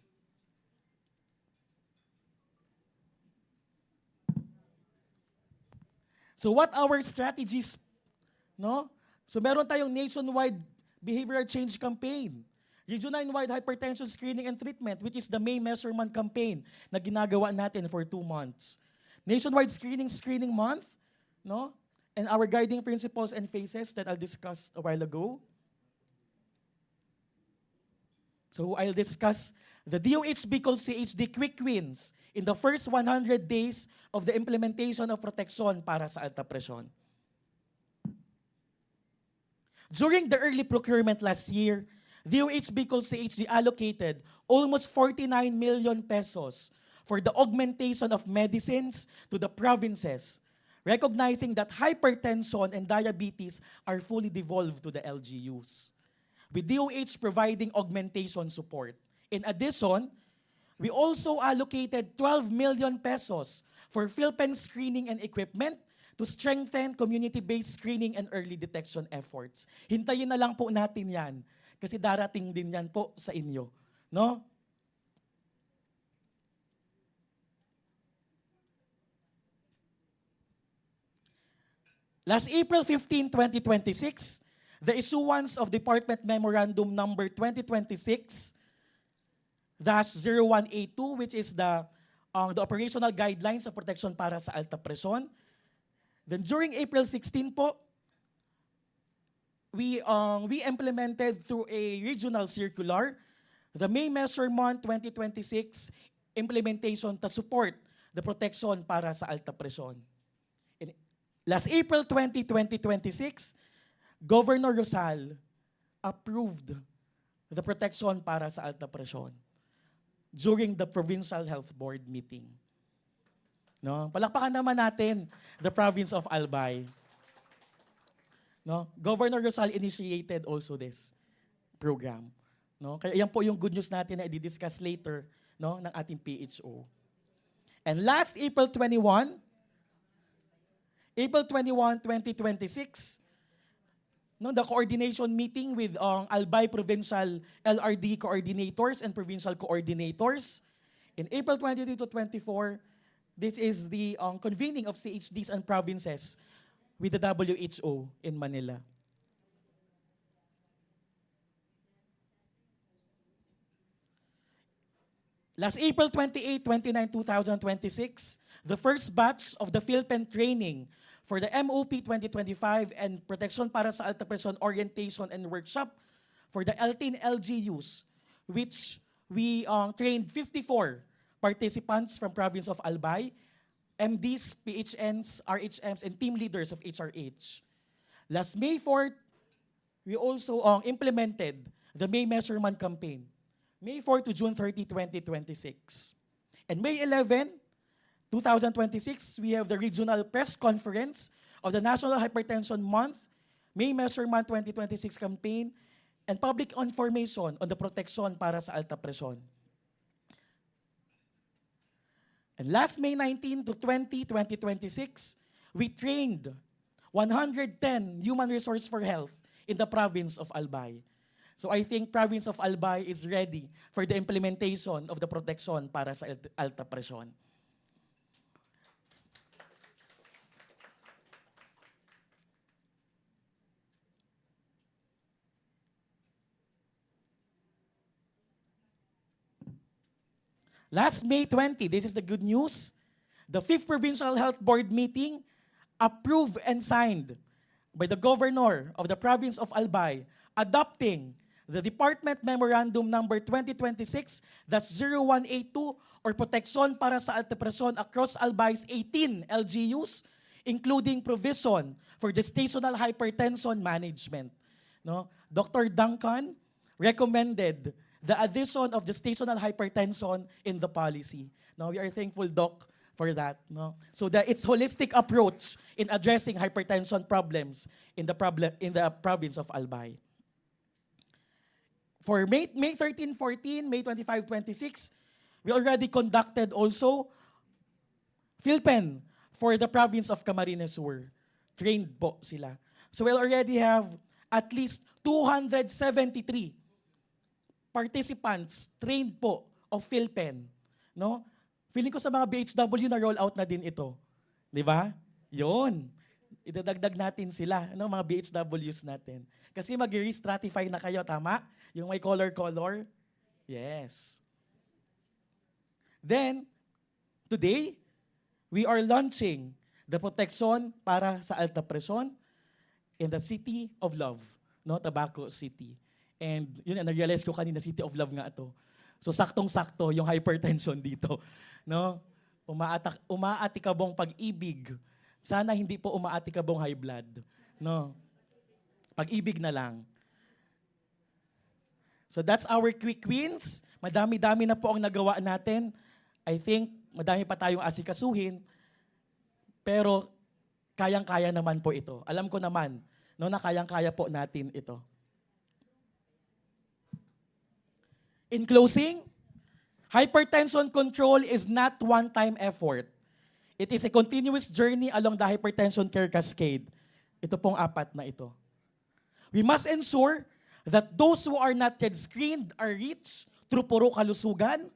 So what our strategies, no? So meron tayong nationwide behavioral change campaign. Region-wide hypertension screening and treatment, which is the May measurement campaign na ginagawa natin for 2 months. Nationwide screening month, no? And our guiding principles and phases that I'll discuss a while ago. So I'll discuss the DOH Bicol CHD quick wins in the first 100 days of the implementation of protection para sa alta presyon. During the early procurement last year, DOH Bicol CHD allocated almost 49 million pesos for the augmentation of medicines to the provinces, recognizing that hypertension and diabetes are fully devolved to the LGUs, with DOH providing augmentation support. In addition, we also allocated 12 million pesos for PhilPen screening and equipment to strengthen community-based screening and early detection efforts. Hintayin na lang po natin yan kasi darating din yan po sa inyo. No? Last April 15, 2026, the issuance of Department Memorandum Number 2026-0182, which is the operational guidelines of protection para sa alta presyon. Then during April 16 po, we implemented through a regional circular the May Measurement 2026 implementation to support the protection para sa alta presyon. Last April 20, 2026, Governor Rosal approved the protection para sa alta presyon during the Provincial Health Board meeting. No? Palakpakan naman natin the province of Albay. No? Governor Rosal initiated also this program. No? Kaya yan po yung good news natin na i-discuss later, no, ng ating PHO. And last April 21, 2026, no, the coordination meeting with Albay Provincial LRD coordinators and provincial coordinators. In April 22 to 24, this is the convening of CHDs and provinces with the WHO in Manila. Last April 28, 29, 2026, the first batch of the PhilPen training for the MOP 2025 and Protection para sa Alta Presyon Orientation and Workshop for the 18 LGUs which we trained 54 participants from province of Albay, MDs, PHNs, RHMs, and team leaders of HRH. Last May 4th, we also implemented the May Measurement Campaign, May 4 to June 30, 2026. And May 11, 2026, we have the regional press conference of the National Hypertension Month, May Measurement 2026 campaign, and public information on the protection para sa alta presyon. And last May 19 to 20, 2026, we trained 110 human resource for health in the province of Albay. So I think province of Albay is ready for the implementation of the protection para sa alta presyon. Last May 20, this is the good news, the 5th Provincial Health Board meeting approved and signed by the Governor of the Province of Albay adopting the Department Memorandum Number 2026-0182 or Protection para sa Alta Presyon across Albay's 18 LGUs, including provision for gestational hypertension management. No? Dr. Duncan recommended the addition of gestational hypertension in the policy. Now, we are thankful, Doc, for that. No? So that it's holistic approach in addressing hypertension problems in the province of Albay. For May 13, 14, May 25, 26, we already conducted also PhilPen for the province of Camarines Sur. Trained po sila. So we'll already have at least 273 participants trained po of PhilPen. No? Feeling ko sa mga BHW na roll out na din ito. Di ba? Yun. Idadagdag natin sila, no, mga BHWs natin. Kasi mag-re-stratify na kayo, tama? Yung may color-color. Yes. Then, today, we are launching the protection para sa alta presyon in the City of Love, no, Tabaco City. And yun, na-realize ko kanina, City of Love nga ito. So saktong-sakto yung hypertension dito. No? Umaatikabong pag-ibig. Sana hindi po umaatikabong high blood. No? Pag-ibig na lang. So that's our quick wins. Madami-dami na po ang nagawa natin. I think madami pa tayong asikasuhin. Pero kayang-kaya naman po ito. Alam ko naman, no, na kayang-kaya po natin ito. In closing, hypertension control is not one-time effort. It is a continuous journey along the hypertension care cascade. Ito pong 4 na ito. We must ensure that those who are not yet screened are reached through puro kalusugan.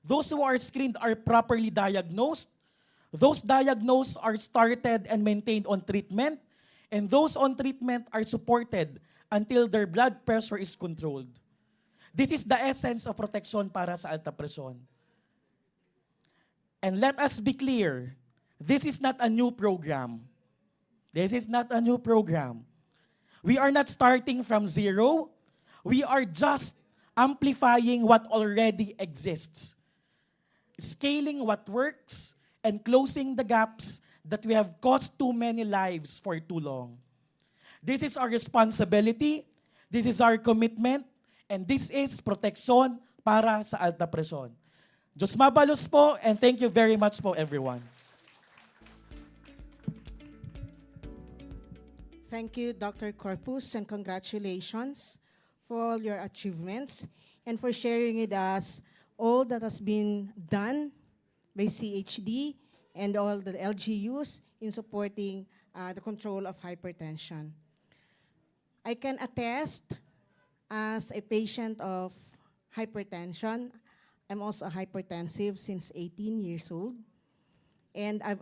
Those who are screened are properly diagnosed. Those diagnosed are started and maintained on treatment. And those on treatment are supported until their blood pressure is controlled. This is the essence of protection para sa alta presyon. And let us be clear, this is not a new program. This is not a new program. We are not starting from zero. We are just amplifying what already exists. Scaling what works and closing the gaps that we have caused too many lives for too long. This is our responsibility. This is our commitment. And this is protection para sa alta presyon. Diyos mabalos po, and thank you very much po, everyone. Thank you, Dr. Corpus, and congratulations for all your achievements and for sharing with us all that has been done by CHD and all the LGUs in supporting the control of hypertension. I can attest, as a patient of hypertension, I'm also hypertensive since 18 years old. And I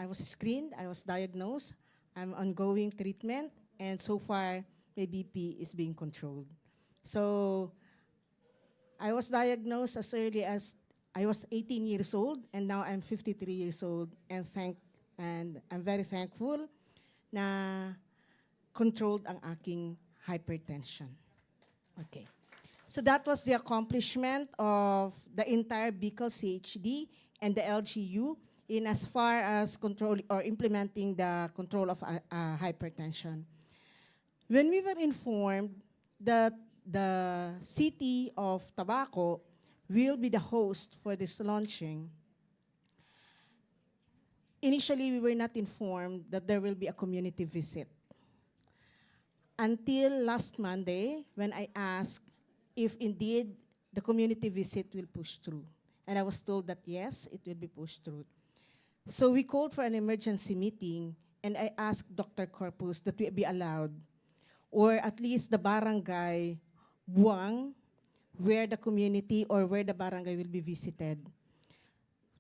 was screened, I was diagnosed, I'm ongoing treatment, and so far, my BP is being controlled. So, I was diagnosed as early as I was 18 years old, and now I'm 53 years old, and I'm very thankful na controlled ang aking hypertension. Okay. So that was the accomplishment of the entire Bicol CHD and the LGU in as far as control or implementing the control of hypertension. When we were informed that the city of Tabaco will be the host for this launching, initially we were not informed that there will be a community visit. Until last Monday, when I asked if indeed the community visit will push through. And I was told that yes, it will be pushed through. So we called for an emergency meeting, and I asked Dr. Corpus that we be allowed, or at least the barangay Buang, where the community or where the barangay will be visited,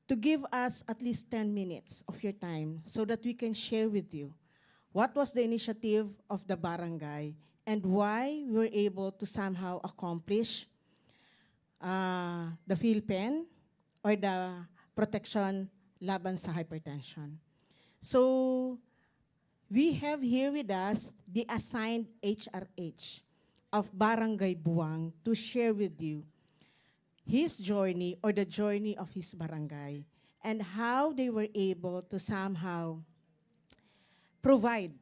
to give us at least 10 minutes of your time so that we can share with you what was the initiative of the barangay and why we were able to somehow accomplish the PhilPen or the protection laban sa hypertension. So we have here with us the assigned HRH of Barangay Buang to share with you his journey or the journey of his barangay and how they were able to somehow provide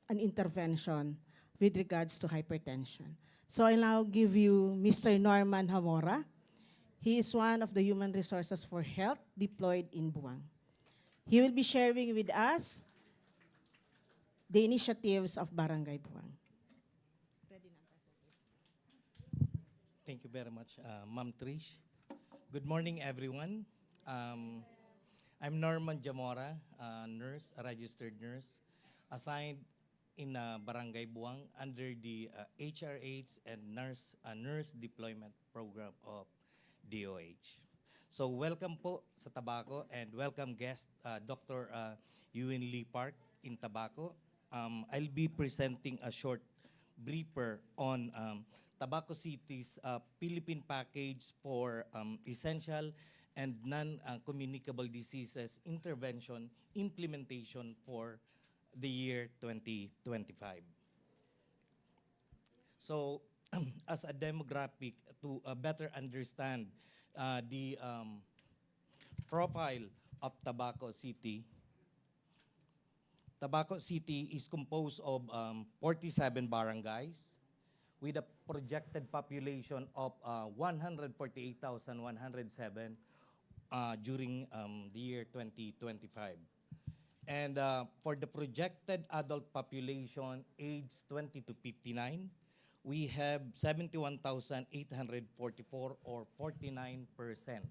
an intervention with regards to hypertension. So I'll now give you Mr. Norman Hamora. He is one of the human resources for health deployed in Buang. He will be sharing with us the initiatives of Barangay Buang. Thank you very much, Ma'am Trish. Good morning, everyone. I'm Norman Jamora, a nurse, a registered nurse, assigned in Barangay Buang under the HRH and nurse deployment program of DOH. So welcome po sa Tabaco and welcome guest, Dr. Ewan Lee Park in Tabaco. I'll be presenting a short briefer on Tabaco City's Philippine package for essential and non-communicable diseases intervention implementation for the year 2025. So, as a demographic, to better understand the profile of Tabaco City, Tabaco City is composed of 47 barangays with a projected population of 148,107 during the year 2025. And for the projected adult population aged 20 to 59, we have 71,844 or 49%.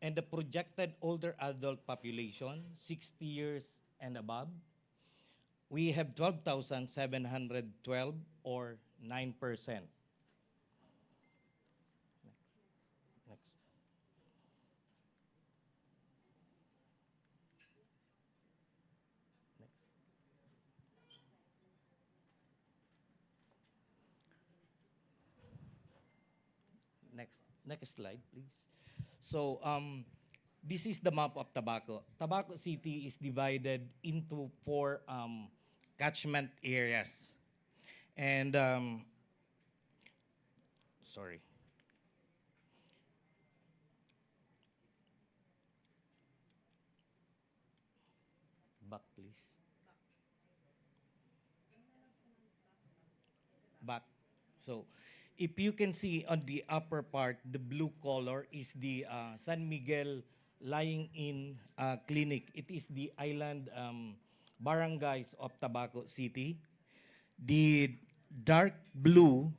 And the projected older adult population, 60 years and above, we have 12,712 or 9%. Next. Next slide, please. So, this is the map of Tabaco. Tabaco City is divided into 4 catchment areas. And, sorry. Back, please. Back. So, if you can see on the upper part, the blue color is the San Miguel Lying in Clinic. It is the island barangays of Tabaco City. The dark blue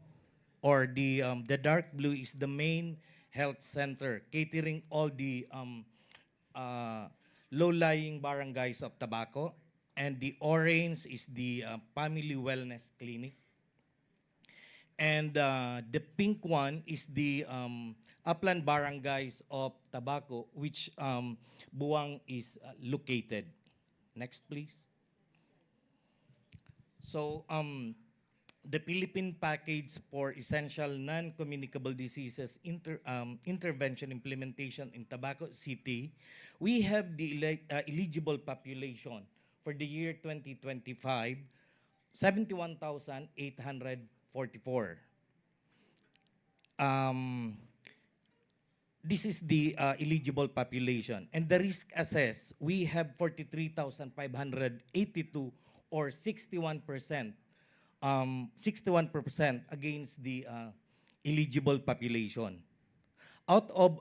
or the dark blue is the main health center catering all the low-lying barangays of Tabaco. And the orange is the family wellness clinic. And the pink one is the upland barangays of Tabaco, which Buang is located. Next, please. So, the Philippine package for essential non-communicable diseases intervention implementation in Tabaco City, we have the eligible population for the year 2025, 71,844. um, this is the eligible population. And the risk assessed, we have 43,582 or 61%, 61% against the eligible population. Out of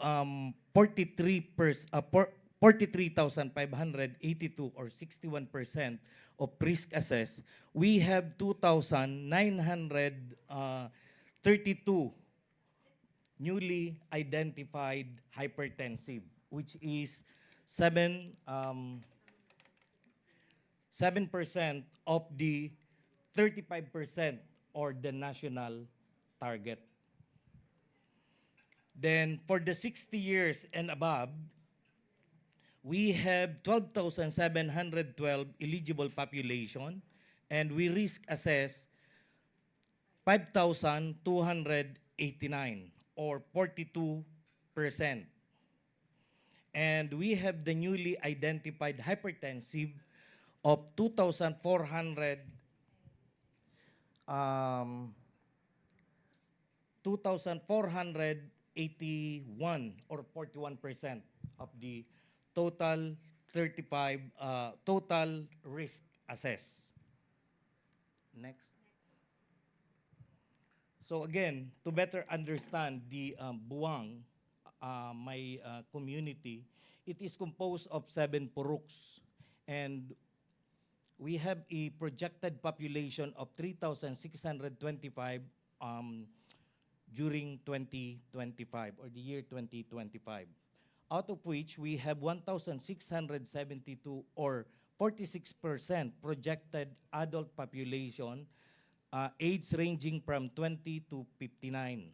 43,582 or 61% of risk assessed, we have 2,932 newly identified hypertensive, which is 7% of the 35% or the national target. Then for the 60 years and above, we have 12,712 eligible population, and we risk assess 5,289 or 42%. And we have the newly identified hypertensive of 2,481 or 41% of the total 35 total risk assessed. Next. So again, to better understand the Buang, my community, it is composed of 7 puruks, and we have a projected population of 3,625 during 2025 or the year 2025. Out of which we have 1,672 or 46% projected adult population, age ranging from 20 to 59.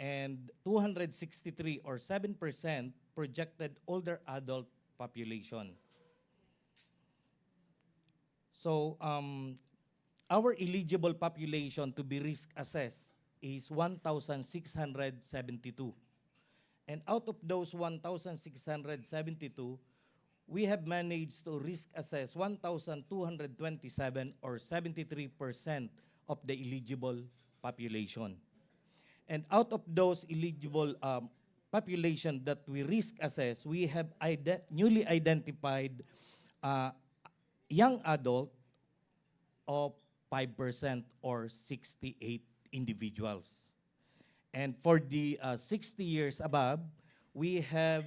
And 263 or 7% projected older adult population. So our eligible population to be risk assessed is 1,672. And out of those 1,672, we have managed to risk assess 1,227 or 73% of the eligible population. And out of those eligible population that we risk assess, we have newly identified young adult of 5% or 68 individuals. And for the 60 years above, we have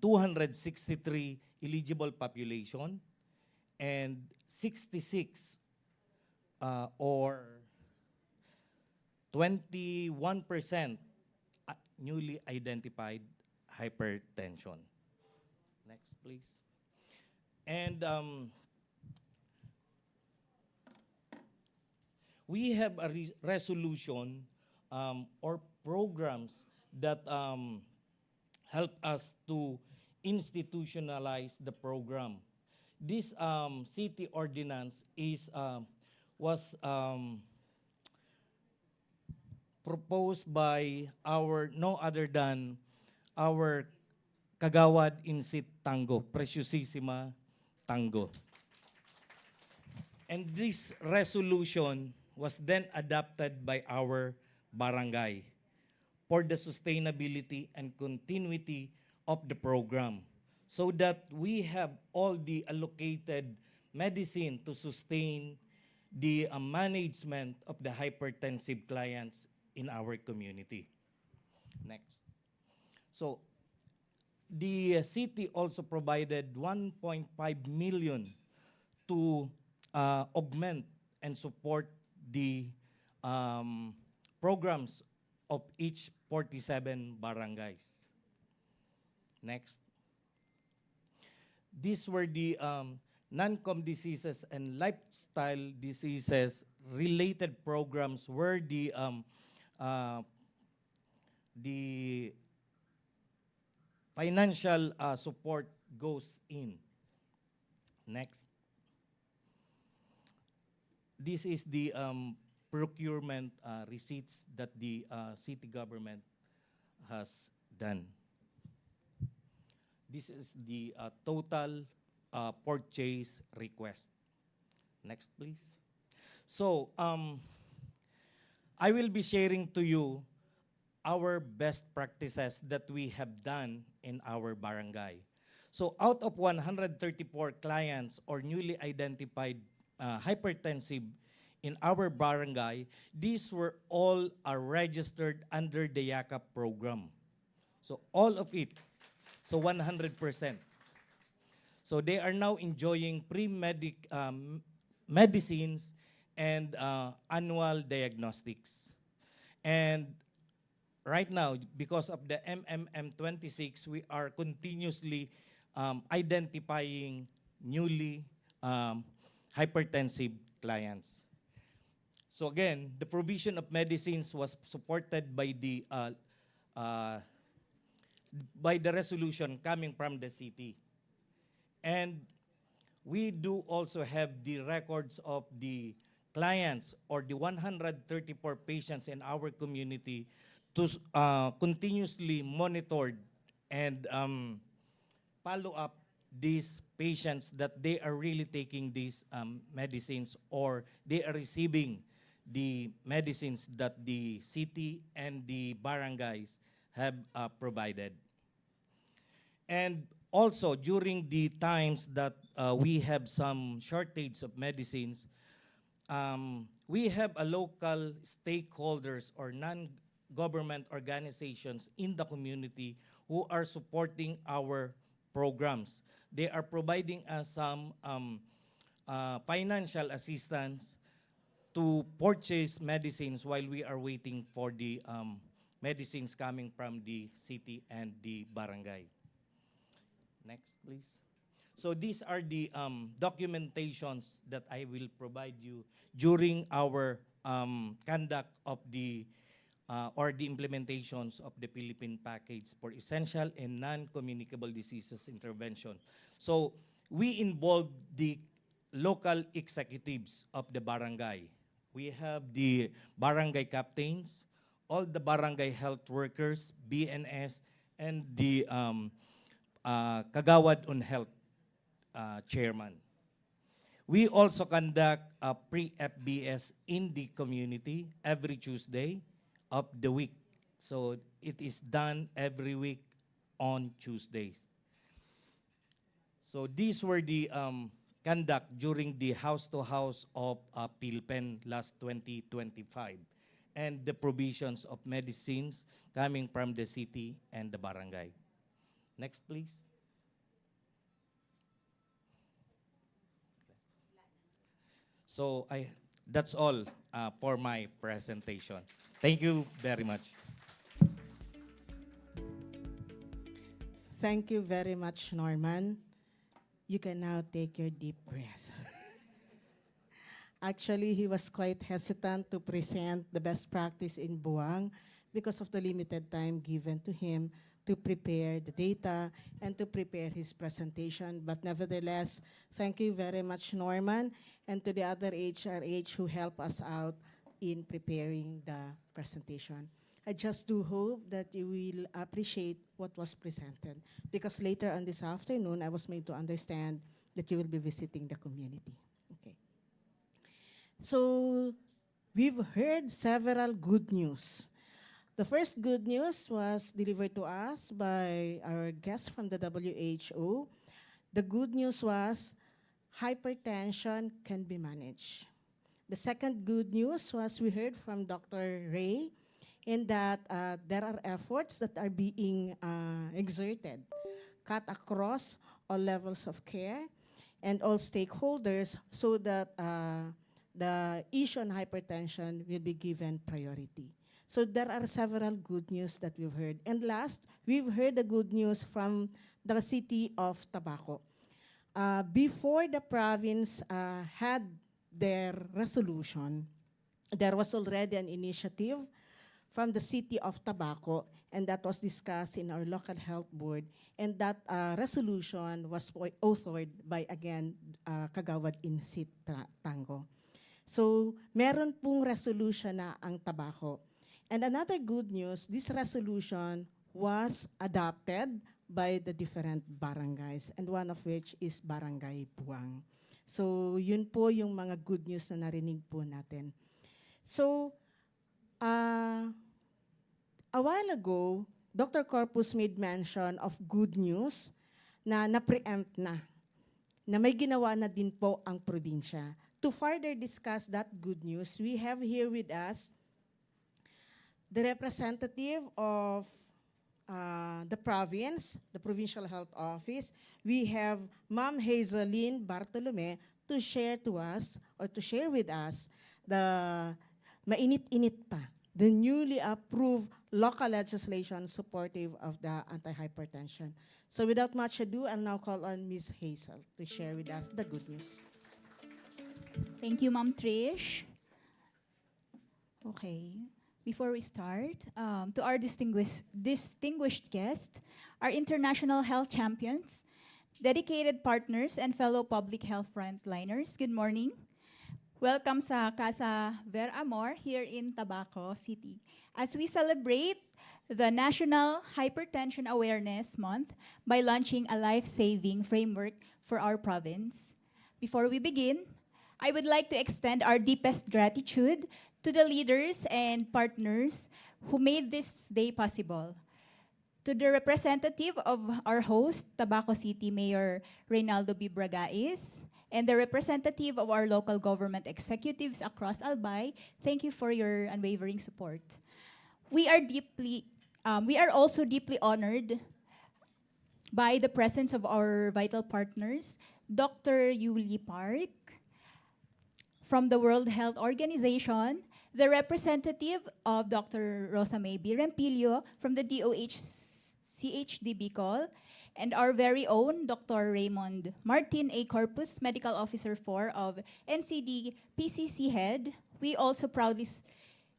263 eligible population and 66 or 21% newly identified hypertension. Next, please. And we have a resolution or programs that help us to institutionalize the program. This city ordinance was proposed by no other than our Kagawad Insit Tango, Preciosissima Tango. And this resolution was then adopted by our barangay for the sustainability and continuity of the program, so that we have all the allocated medicine to sustain the management of the hypertensive clients in our community. Next. So the city also provided 1.5 million to augment and support the programs of each 47 barangays. Next. These were the non-com diseases and lifestyle diseases related programs where the financial support goes in. Next. This is the procurement receipts that the city government has done. This is the total purchase request. Next, please. So, I will be sharing to you our best practices that we have done in our barangay. So out of 134 clients or newly identified hypertensive in our barangay, these were all are registered under the YAKAP program. So all of it, so 100%. So they are now enjoying medicines and annual diagnostics. And right now, because of the MMM26, we are continuously identifying newly hypertensive clients. So again, the provision of medicines was supported by the resolution coming from the city. And we do also have the records of the clients or the 134 patients in our community to continuously monitored and follow up these patients that they are really taking these medicines or they are receiving the medicines that the city and the barangays have provided. And also, during the times that we have some shortage of medicines, we have a local stakeholders or non-government organizations in the community who are supporting our programs. They are providing us some financial assistance to purchase medicines while we are waiting for the medicines coming from the city and the barangay. Next, please. So these are the documentations that I will provide you during our conduct of the or the implementations of the Philippine Package for Essential and Non-Communicable Diseases Intervention. So we involve the local executives of the barangay. We have the barangay captains, all the barangay health workers, BNS, and the Kagawad on Health chairman. We also conduct a pre-FBS in the community every Tuesday of the week. So it is done every week on Tuesdays. So these were the conduct during the house-to-house of Pilpen last 2025 and the provisions of medicines coming from the city and the barangay. Next, please. So that's all for my presentation. Thank you very much. Thank you very much, Norman. You can now take your deep breath. Actually, he was quite hesitant to present the best practice in Buang because of the limited time given to him to prepare the data and to prepare his presentation. But nevertheless, thank you very much, Norman, and to the other HRH who helped us out in preparing the presentation. I just do hope that you will appreciate what was presented because later on this afternoon, I was made to understand that you will be visiting the community. Okay. So we've heard several good news. The first good news was delivered to us by our guest from the WHO. The good news was hypertension can be managed. The second good news was we heard from Dr. Ray in that there are efforts that are being exerted, cut across all levels of care and all stakeholders so that the issue on hypertension will be given priority. So there are several good news that we've heard. And last, we've heard the good news from the city of Tabaco. Before the province had their resolution, there was already an initiative from the city of Tabaco, and that was discussed in our local health board. And that resolution was authored by, again, Kagawad Insit Tango. So meron pong resolution na ang Tabaco. And another good news, this resolution was adopted by the different barangays, and one of which is Barangay Buang. So yun po yung mga good news na narinig po natin. So Uh, a while ago, Dr. Corpus made mention of good news na na-preempt na may ginawa na din po ang probinsya. To further discuss that good news, we have here with us the representative of the province, the Provincial Health Office. We have Ma'am Hazeline Bartolome to share to us or to share with us the mainit-init pa, the newly approved local legislation supportive of the anti-hypertension. So without much ado, I'll now call on Ms. Hazel to share with us the good news. Thank you, Ma'am Trish. Okay. Before we start, to our distinguished guests, our international health champions, dedicated partners, and fellow public health frontliners, good morning. Welcome sa Casa Ver Amor here in Tabaco City as we celebrate the National Hypertension Awareness Month by launching a life-saving framework for our province. Before we begin, I would like to extend our deepest gratitude to the leaders and partners who made this day possible. To the representative of our host, Tabaco City Mayor Reynaldo B. Bragais, and the representative of our local government executives across Albay, thank you for your unwavering support. We are also deeply honored by the presence of our vital partners, Dr. Yuli Park from the World Health Organization, the representative of Dr. Rosa May B. Rempilio from the DOH CHD Bicol, and our very own Dr. Raymond Martin A. Corpus, Medical Officer 4 of NCD PCC Head. We also proudly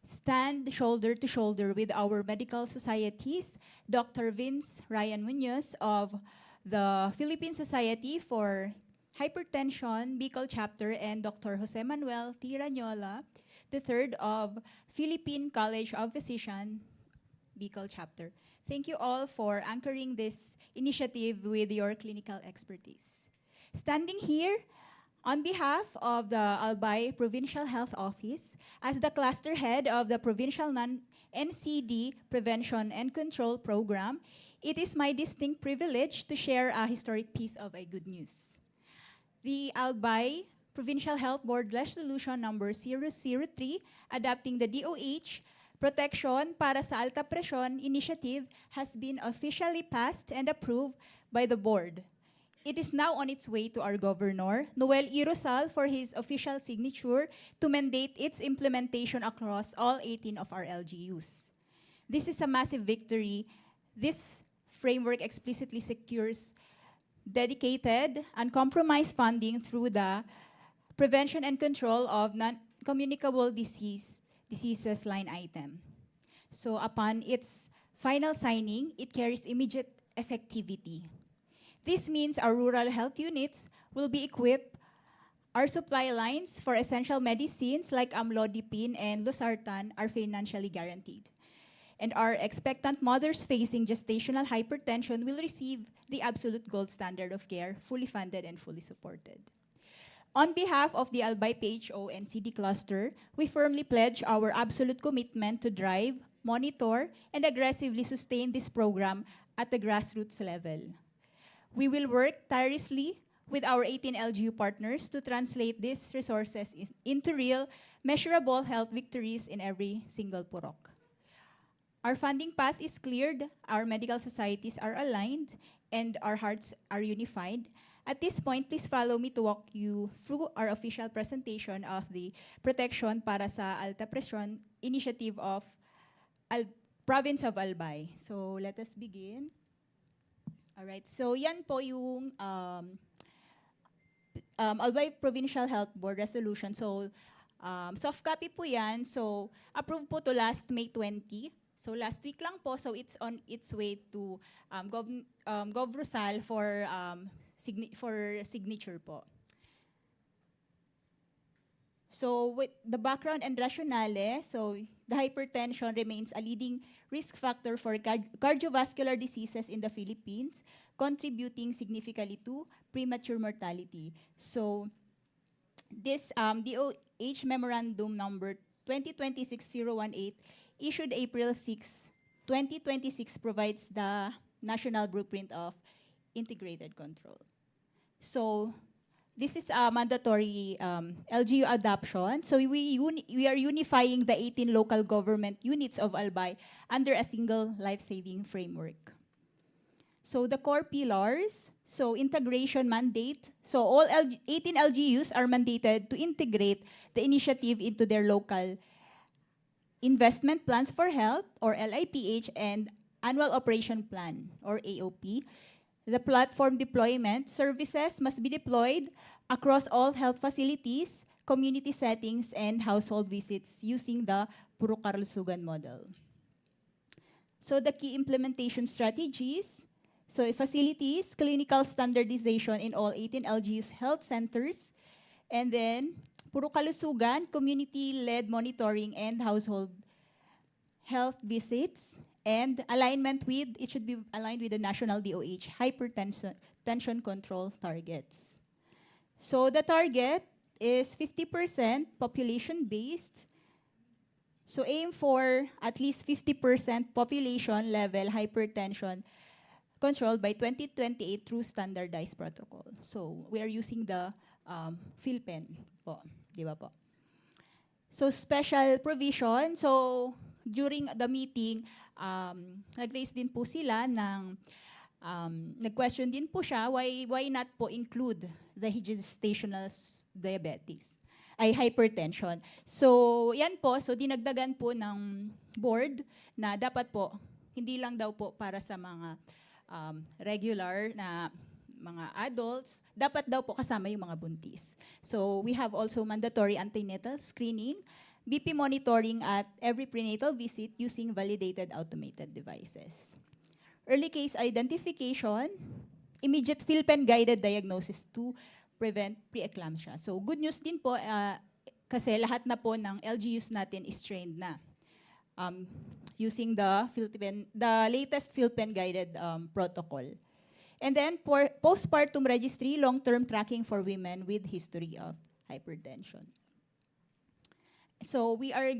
stand shoulder to shoulder with our medical societies, Dr. Vince Ryan Munoz of the Philippine Society for Hypertension Bicol Chapter, and Dr. Jose Manuel T. Ranyola, the third of Philippine College of Physicians Bicol Chapter. Thank you all for anchoring this initiative with your clinical expertise. Standing here on behalf of the Albay Provincial Health Office, as the cluster head of the Provincial NCD Prevention and Control Program, it is my distinct privilege to share a historic piece of a good news. The Albay Provincial Health Board Resolution number 003, adopting the DOH Protection para sa Alta Presyon initiative, has been officially passed and approved by the board. It is now on its way to our Governor, Noel Irosal, for his official signature to mandate its implementation across all 18 of our LGUs. This is a massive victory. This framework explicitly secures dedicated, uncompromised funding through the Prevention and Control of Non-Communicable Diseases line item. So upon its final signing, it carries immediate effectivity. This means our rural health units will be equipped. Our supply lines for essential medicines like amlodipine and losartan are financially guaranteed. And our expectant mothers facing gestational hypertension will receive the absolute gold standard of care, fully funded and fully supported. On behalf of the Albay PHO and CD cluster, we firmly pledge our absolute commitment to drive, monitor, and aggressively sustain this program at the grassroots level. We will work tirelessly with our 18 LGU partners to translate these resources into real, measurable health victories in every single purok. Our funding path is cleared, our medical societies are aligned, and our hearts are unified. At this point, please follow me to walk you through our official presentation of the Protection para sa Alta Presyon initiative of Province of Albay. So let us begin. All right, so yan po yung Albay Provincial Health Board Resolution. So soft copy po yan. So approved po to last May 20. So last week lang po, so it's on its way to Gov Rosal for signature po. So with the background and rationale, so the hypertension remains a leading risk factor for cardiovascular diseases in the Philippines, contributing significantly to premature mortality. So this DOH Memorandum number 2026-018, issued April 6, 2026, provides the national blueprint of integrated control. So this is a mandatory LGU adoption. So we are unifying the 18 local government units of Albay under a single life-saving framework. So the core pillars, so integration mandate. So all 18 LGUs are mandated to integrate the initiative into their local investment plans for health, or LIPH, and annual operation plan, or AOP. The platform deployment services must be deployed across all health facilities, community settings, and household visits using the Puro Kalusugan model. So the key implementation strategies, so facilities, clinical standardization in all 18 LGUs health centers, and then Puro Kalusugan, community-led monitoring and household health visits, and it should be aligned with the national DOH hypertension control targets. So the target is 50% population-based. So aim for at least 50% population level hypertension control by 2028 through standardized protocol. So we are using the PhilPen po, di ba po? So special provision, so during the meeting, nag-raise din po sila ng, nag-question din po siya, why not po include the gestational diabetes, hypertension. So yan po, so dinagdagan po ng board na dapat po, hindi lang daw po para sa mga regular na mga adults, dapat daw po kasama yung mga buntis. So we have also mandatory antenatal screening, BP monitoring at every prenatal visit using validated automated devices. Early case identification, immediate PhilPen guided diagnosis to prevent preeclampsia. So good news din po kasi lahat na po ng LGUs natin is trained na using the latest PhilPen guided protocol. And then postpartum registry, long-term tracking for women with history of hypertension. So we are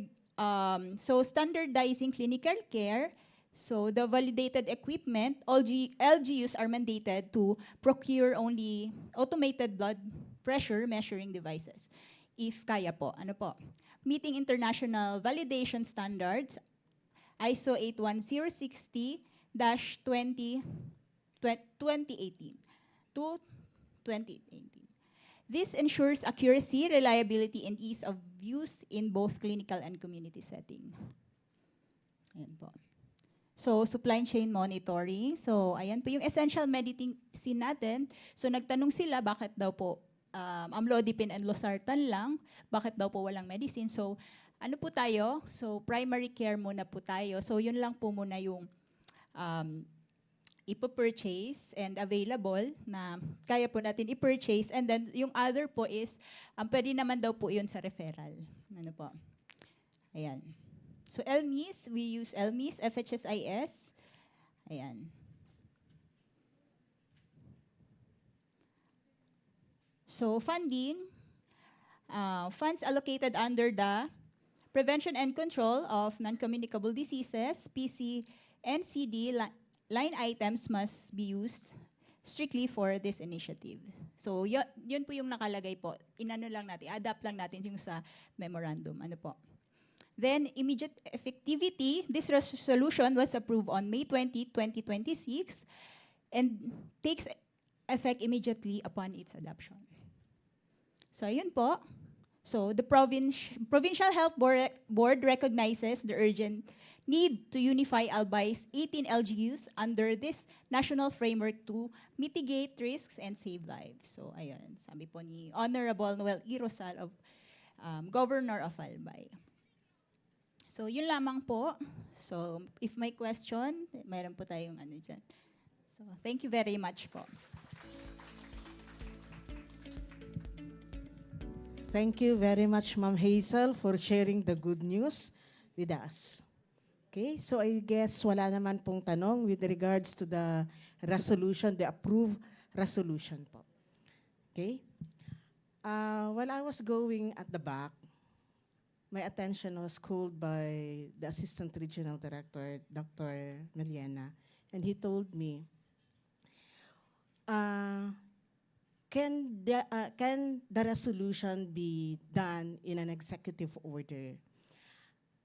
standardizing clinical care. So the validated equipment, all LGUs are mandated to procure only automated blood pressure measuring devices. If kaya po, ano po? Meeting international validation standards, ISO 81060-2018 to 2018. This ensures accuracy, reliability, and ease of use in both clinical and community setting. Ayan po. So, supply chain monitoring. So, ayan po yung essential medicine natin. So, nagtanong sila, bakit daw po amlodipine and losartan lang? Bakit daw po walang medicine? So, ano po tayo? So, primary care muna po tayo. So, yun lang po muna yung ipo-purchase and available na kaya po natin i-purchase. And then, yung other po is, pwede naman daw po yun sa referral. Ano po? Ayan. So, LMIS, we use LMIS, FHSIS. Ayan. So, funding, funds allocated under the Prevention and Control of Non-Communicable Diseases, PC and CD line items must be used strictly for this initiative. So, yun po yung nakalagay po. Inano lang natin, adapt lang natin yung sa memorandum. Ano po? Then, immediate effectivity, this resolution was approved on May 20, 2026 and takes effect immediately upon its adoption. So, yun po. So, the Provincial Health Board recognizes the urgent need to unify Albay's 18 LGUs under this national framework to mitigate risks and save lives. So, ayan, sabi po ni Honorable Noel E. Rosal of Governor of Albay. So, yun lamang po. So, if may question, mayroon po tayong ano dyan. So, thank you very much po. Thank you very much, Ma'am Hazel, for sharing the good news with us. Okay, so I guess wala naman pong tanong with regards to the resolution, the approved resolution po. Okay? While I was going at the back, my attention was called by the Assistant Regional Director, Dr. Meliana, and he told me, can the resolution be done in an executive order?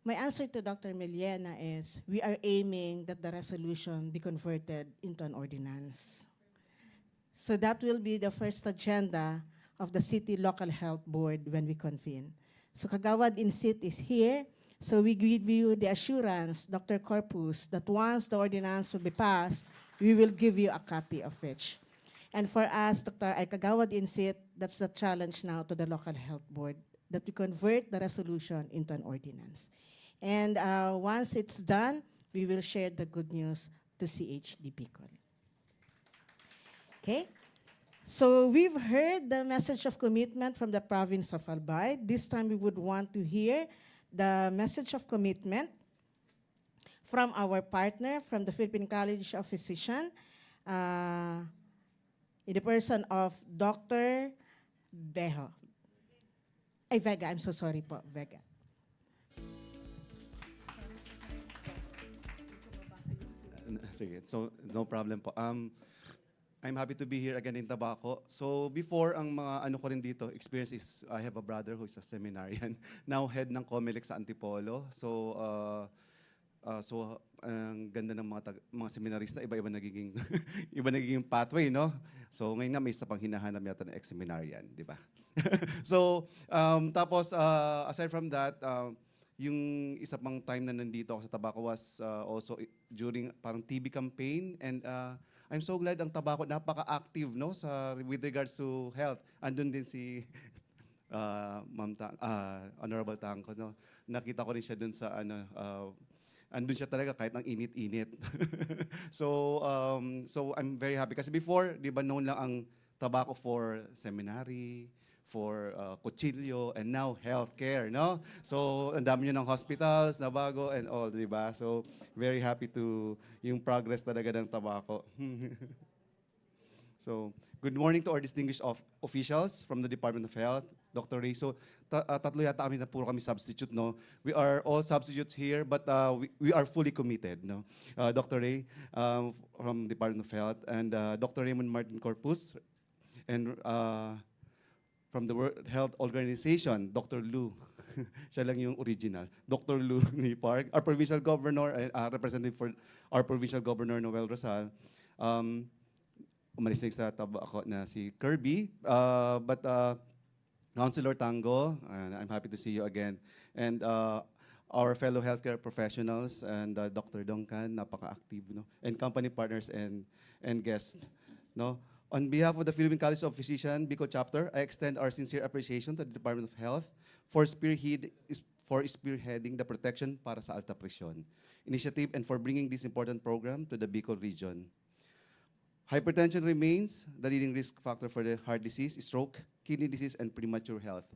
My answer to Dr. Meliana is, we are aiming that the resolution be converted into an ordinance. So that will be the first agenda of the City Local Health Board when we convene. So Kagawad Insit is here. So we give you the assurance, Dr. Corpus, that once the ordinance will be passed, we will give you a copy of it. And for us, Dr. Kagawad Insit, that's the challenge now to the Local Health Board, that we convert the resolution into an ordinance. And once it's done, we will share the good news to CHD Bicol. Okay? So we've heard the message of commitment from the province of Albay. This time we would want to hear the message of commitment from our partner, from the Philippine College of Physicians, in the person of Dr. Vega, I'm so sorry po, Vega. Sige, so no problem po. I'm happy to be here again in Tabaco. So before, ang mga ano ko rin dito, experience is, I have a brother who is a seminarian, now head ng COMELEC sa Antipolo. So, ang ganda ng mga seminarista, iba-iba nagiging, iba nagiging pathway, no? So ngayon nga may isa pang hinahanap yata ng ex-seminarian, di ba? So, tapos, aside from that, yung isa pang time na nandito ako sa Tabaco was also during parang TB campaign, and I'm so glad ang Tabaco napaka-active, no, sa with regards to health. Andun din si Honorable Tangco, no. Nakita ko rin siya dun sa andun siya talaga kahit ang init-init. So I'm very happy kasi before, 'di ba, known lang ang Tabaco for seminary, for kutsilyo, and now healthcare, no? So, ang dami nyo ng hospitals na bago and all, di ba? So, very happy to yung progress talaga ng Tabaco. So, good morning to our distinguished officials from the Department of Health, Dr. Ray. So, tatlo yata kami na puro kami substitute, no? We are all substitutes here, but we are fully committed, no? Dr. Ray from Department of Health, and Dr. Raymond Martin Corpus, and from the World Health Organization, Dr. Lou. Siya lang yung original. Dr. Lou Ni Park, our provincial governor, representative for our provincial governor, Noel Rosal. Umalis na sa Tabaco na si Kirby. But Councilor Tango, I'm happy to see you again. And our fellow healthcare professionals, and Dr. Duncan, napaka-active, no? And company partners and guests, no? On behalf of the Philippine College of Physicians, Bicol Chapter, I extend our sincere appreciation to the Department of Health for spearheading the Protection para sa Alta Presyon initiative and for bringing this important program to the Bicol region. Hypertension remains the leading risk factor for the heart disease, stroke, kidney disease, and premature health.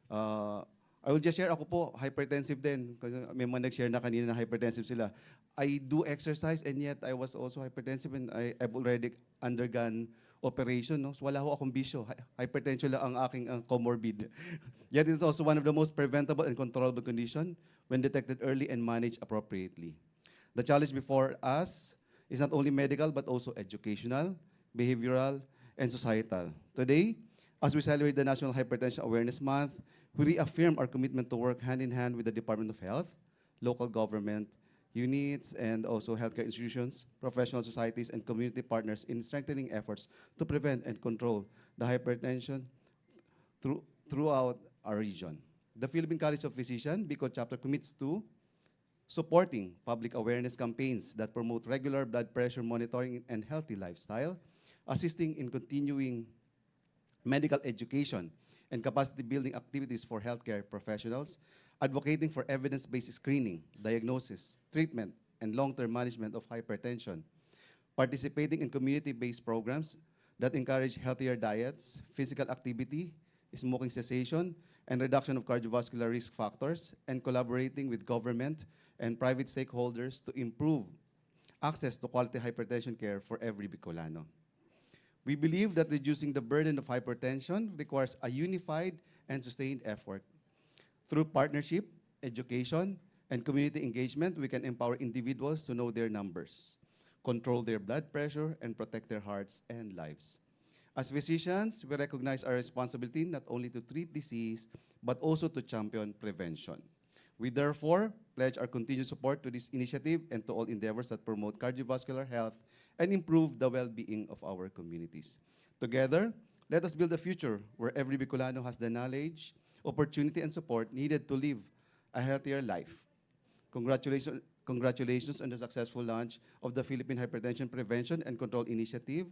I will just share, ako po, hypertensive din. Kasi may mga nag-share na kanina na hypertensive sila. I do exercise, and yet I was also hypertensive, and I've already undergone operation, no? So wala ho akong bisyo. Hypertension lang ang aking comorbid. Yet it is also one of the most preventable and controllable condition when detected early and managed appropriately. The challenge before us is not only medical but also educational, behavioral, and societal. Today, as we celebrate the National Hypertension Awareness Month, we reaffirm our commitment to work hand in hand with the Department of Health, local government, units, and also healthcare institutions, professional societies, and community partners in strengthening efforts to prevent and control the hypertension throughout our region. The Philippine College of Physicians, Bicol Chapter, commits to supporting public awareness campaigns that promote regular blood pressure monitoring and healthy lifestyle, assisting in continuing medical education and capacity building activities for healthcare professionals, advocating for evidence-based screening, diagnosis, treatment, and long-term management of hypertension, participating in community-based programs that encourage healthier diets, physical activity, smoking cessation, and reduction of cardiovascular risk factors, and collaborating with government and private stakeholders to improve access to quality hypertension care for every Bicolano. We believe that reducing the burden of hypertension requires a unified and sustained effort. Through partnership education, and community engagement, we can empower individuals to know their numbers, control their blood pressure, and protect their hearts and lives. As physicians, we recognize our responsibility not only to treat disease, but also to champion prevention. We therefore pledge our continued support to this initiative and to all endeavors that promote cardiovascular health and improve the well-being of our communities. Together, let us build a future where every Bicolano has the knowledge, opportunity, and support needed to live a healthier life. Congratulations on the successful launch of the Philippine Hypertension Prevention and Control Initiative.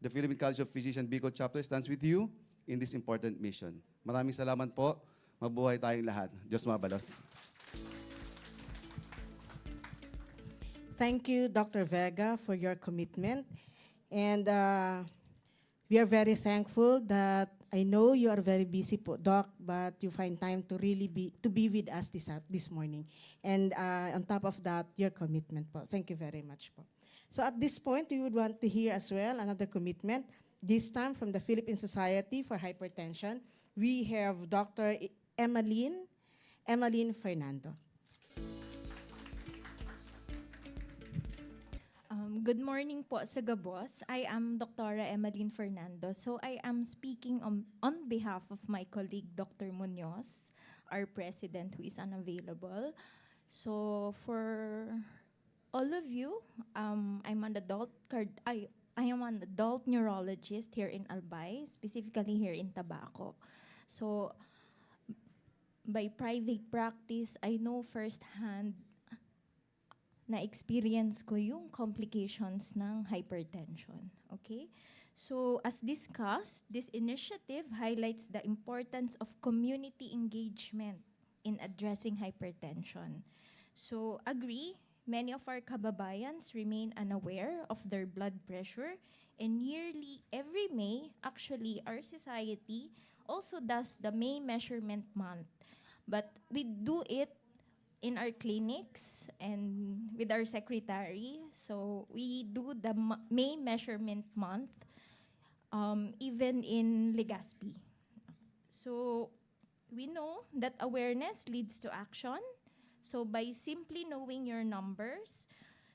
The Philippine College of Physicians Bicol Chapter stands with you in this important mission. Maraming salamat po. Mabuhay tayong lahat. Diyos mabalos. Thank you, Dr. Vega, for your commitment. And we are very thankful that I know you are very busy po, Doc, but you find time to really be with us this morning. And on top of that, your commitment po. Thank you very much po. So at this point, we would want to hear as well another commitment, this time from the Philippine Society for Hypertension. We have Dr. Emmeline Fernando. Good morning po sa Gabos. I am Dr. Emmeline Fernando. So I am speaking on behalf of my colleague Dr. Munoz, our president who is unavailable. So for all of you, I'm an adult I am an adult neurologist here in Albay, specifically here in Tabaco. So by private practice, I know firsthand na-experience ko yung complications ng hypertension. Okay? So, as discussed, this initiative highlights the importance of community engagement in addressing hypertension. So, agree, many of our kababayans remain unaware of their blood pressure, and nearly every May, actually, our society also does the May Measurement Month. But we do it in our clinics and with our secretary. So we do the May Measurement Month even in Legazpi. So we know that awareness leads to action. So by simply knowing your numbers,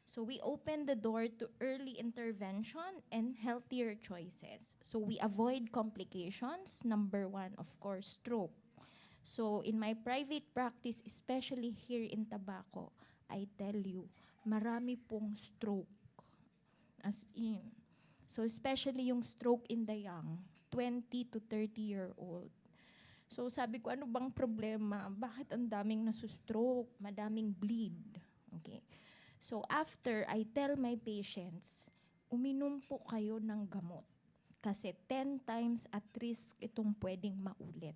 so we open the door to early intervention and healthier choices. So we avoid complications. Number one, of course, stroke. So in my private practice, especially here in Tabaco, I tell you, marami pong stroke. As in. So especially yung stroke in the young, 20 to 30-year-old. So sabi ko, ano bang problema? Bakit ang daming nasustroke? Madaming bleed. Okay. So after, I tell my patients, uminom po kayo ng gamot. Kasi 10 times at risk itong pwedeng maulit.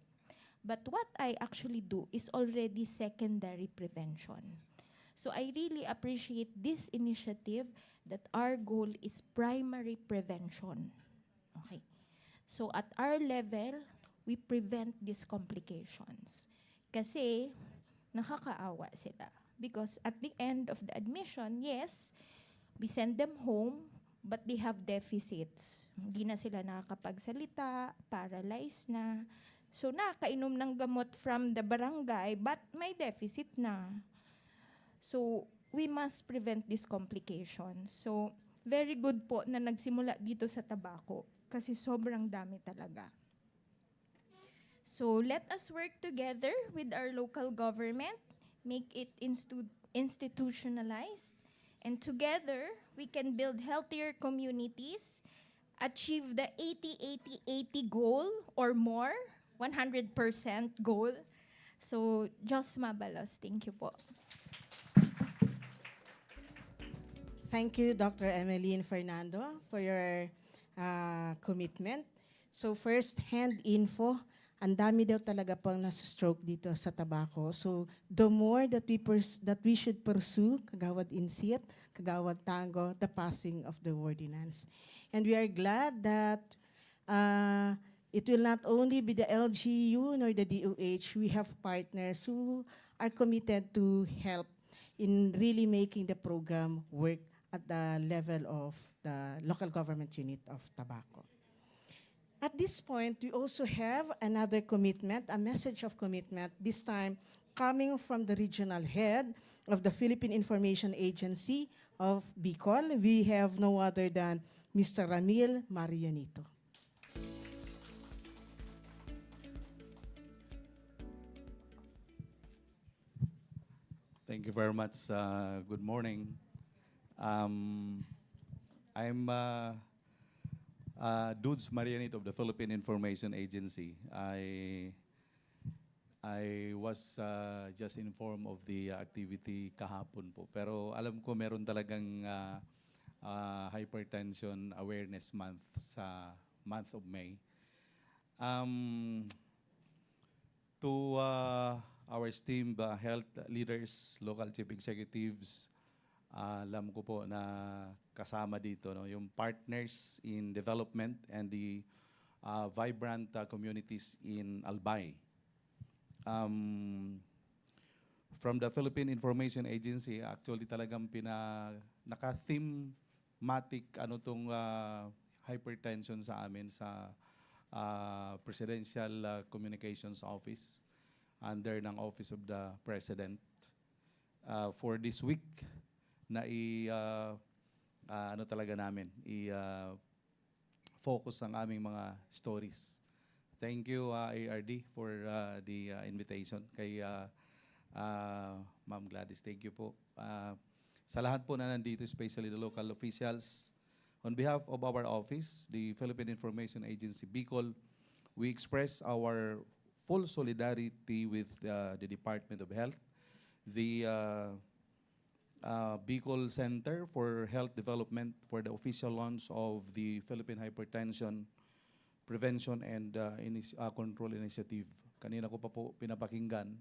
But what I actually do is already secondary prevention. So I really appreciate this initiative that our goal is primary prevention. Okay. So at our level, we prevent these complications. Kasi nakakaawa sila. Because at the end of the admission, yes, we send them home, but they have deficits. Hindi na sila nakakapagsalita, paralyzed na. So nakainom ng gamot from the barangay, but may deficit na. So we must prevent this complication. So very good po na nagsimula dito sa Tabaco kasi sobrang dami talaga. So let us work together with our local government, make it institutionalized, and together we can build healthier communities, achieve the 80-80-80 goal or more, 100% goal. So, Diyos mabalos. Thank you po. Thank you, Dr. Emmeline Fernando, for your commitment. So, first-hand info, ang dami daw talaga pang nasa-stroke dito sa Tabaco. So, the more that we should pursue, Kagawad Insit, Kagawad Tango, the passing of the ordinance. And we are glad that it will not only be the LGU nor the DOH. We have partners who are committed to help in really making the program work at the level of the local government unit of Tabaco. At this point, we also have another commitment, a message of commitment, this time coming from the regional head of the Philippine Information Agency of Bicol. We have no other than Mr. Ramil Marianito. Thank you very much. Good morning. I'm Dudes Marianito of the Philippine Information Agency. I was just informed of the activity kahapon po. Pero alam ko meron talagang hypertension awareness month sa month of May. To our esteemed health leaders, local chief executives, alam ko po na kasama dito no, yung partners in development and the vibrant communities in Albay. From the Philippine Information Agency, actually talagang naka-thematic ano tong hypertension sa amin sa Presidential Communications Office under ng Office of the President. For this week na ano talaga namin focus ang aming mga stories. Thank you ARD for the invitation kay Ma'am Gladys. Thank you po. Sa lahat po na nandito, especially the local officials, on behalf of our office, the Philippine Information Agency Bicol, we express our full solidarity with the Department of Health, the Bicol Center for Health Development for the official launch of the Philippine Hypertension Prevention and Control Initiative. Kanina ko pa po pinapakinggan.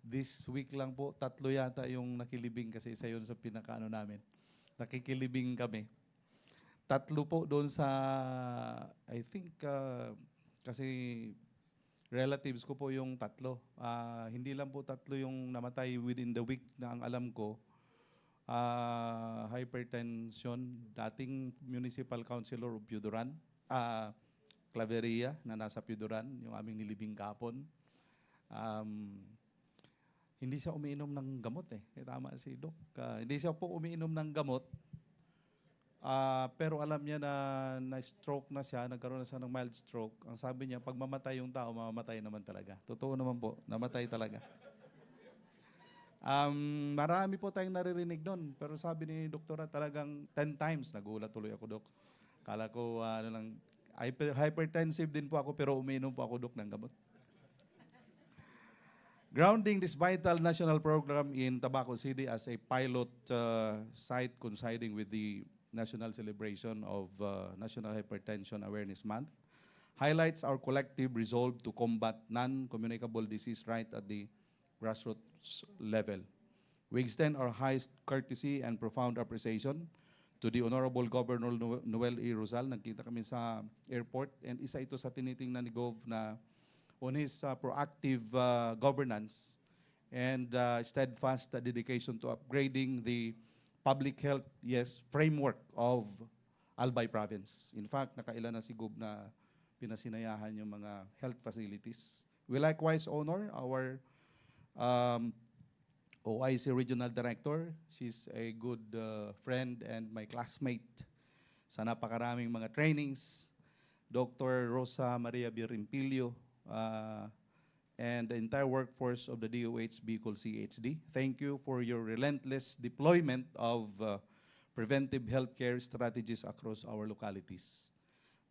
This week lang po, 3 yata yung nakilibing kasi isa yun sa pinakaano namin. Nakikilibing kami. 3 po doon sa, I think, kasi relatives ko po yung 3. Hindi lang po 3 yung namatay within the week na ang alam ko. Hypertension, dating municipal councilor of Piuduran, Claveria, na nasa Piuduran, yung aming nilibing kapon. Hindi siya umiinom ng gamot eh. Tama si Doc. Hindi siya po umiinom ng gamot. Pero alam niya na stroke na siya, nagkaroon na siya ng mild stroke. Ang sabi niya, pag mamatay yung tao, mamamatay naman talaga. Totoo naman po, namatay talaga. Marami po tayong naririnig doon. Pero sabi ni doktora talagang 10 times. Nagulat tuloy ako, Dok. Kala ko, hypertensive din po ako, pero umiinom po ako, Dok, ng gamot. Grounding this vital national program in Tabaco City as a pilot site coinciding with the national celebration of National Hypertension Awareness Month highlights our collective resolve to combat non-communicable disease right at the grassroots level. We extend our highest courtesy and profound appreciation to the Honorable Governor Noel E. Rosal. Nagkita kami sa airport and isa ito sa tinitingnan ni Gov na on his proactive governance and steadfast dedication to upgrading the public health framework of Albay Province. In fact, nakailan na si Gov na pinasinayahan yung mga health facilities. We likewise honor our OIC Regional Director. She's a good friend and my classmate sa napakaraming mga trainings. Dr. Rosa Maria Birimpilio, and the entire workforce of the DOH Bicol CHD. Thank you for your relentless deployment of preventive healthcare strategies across our localities.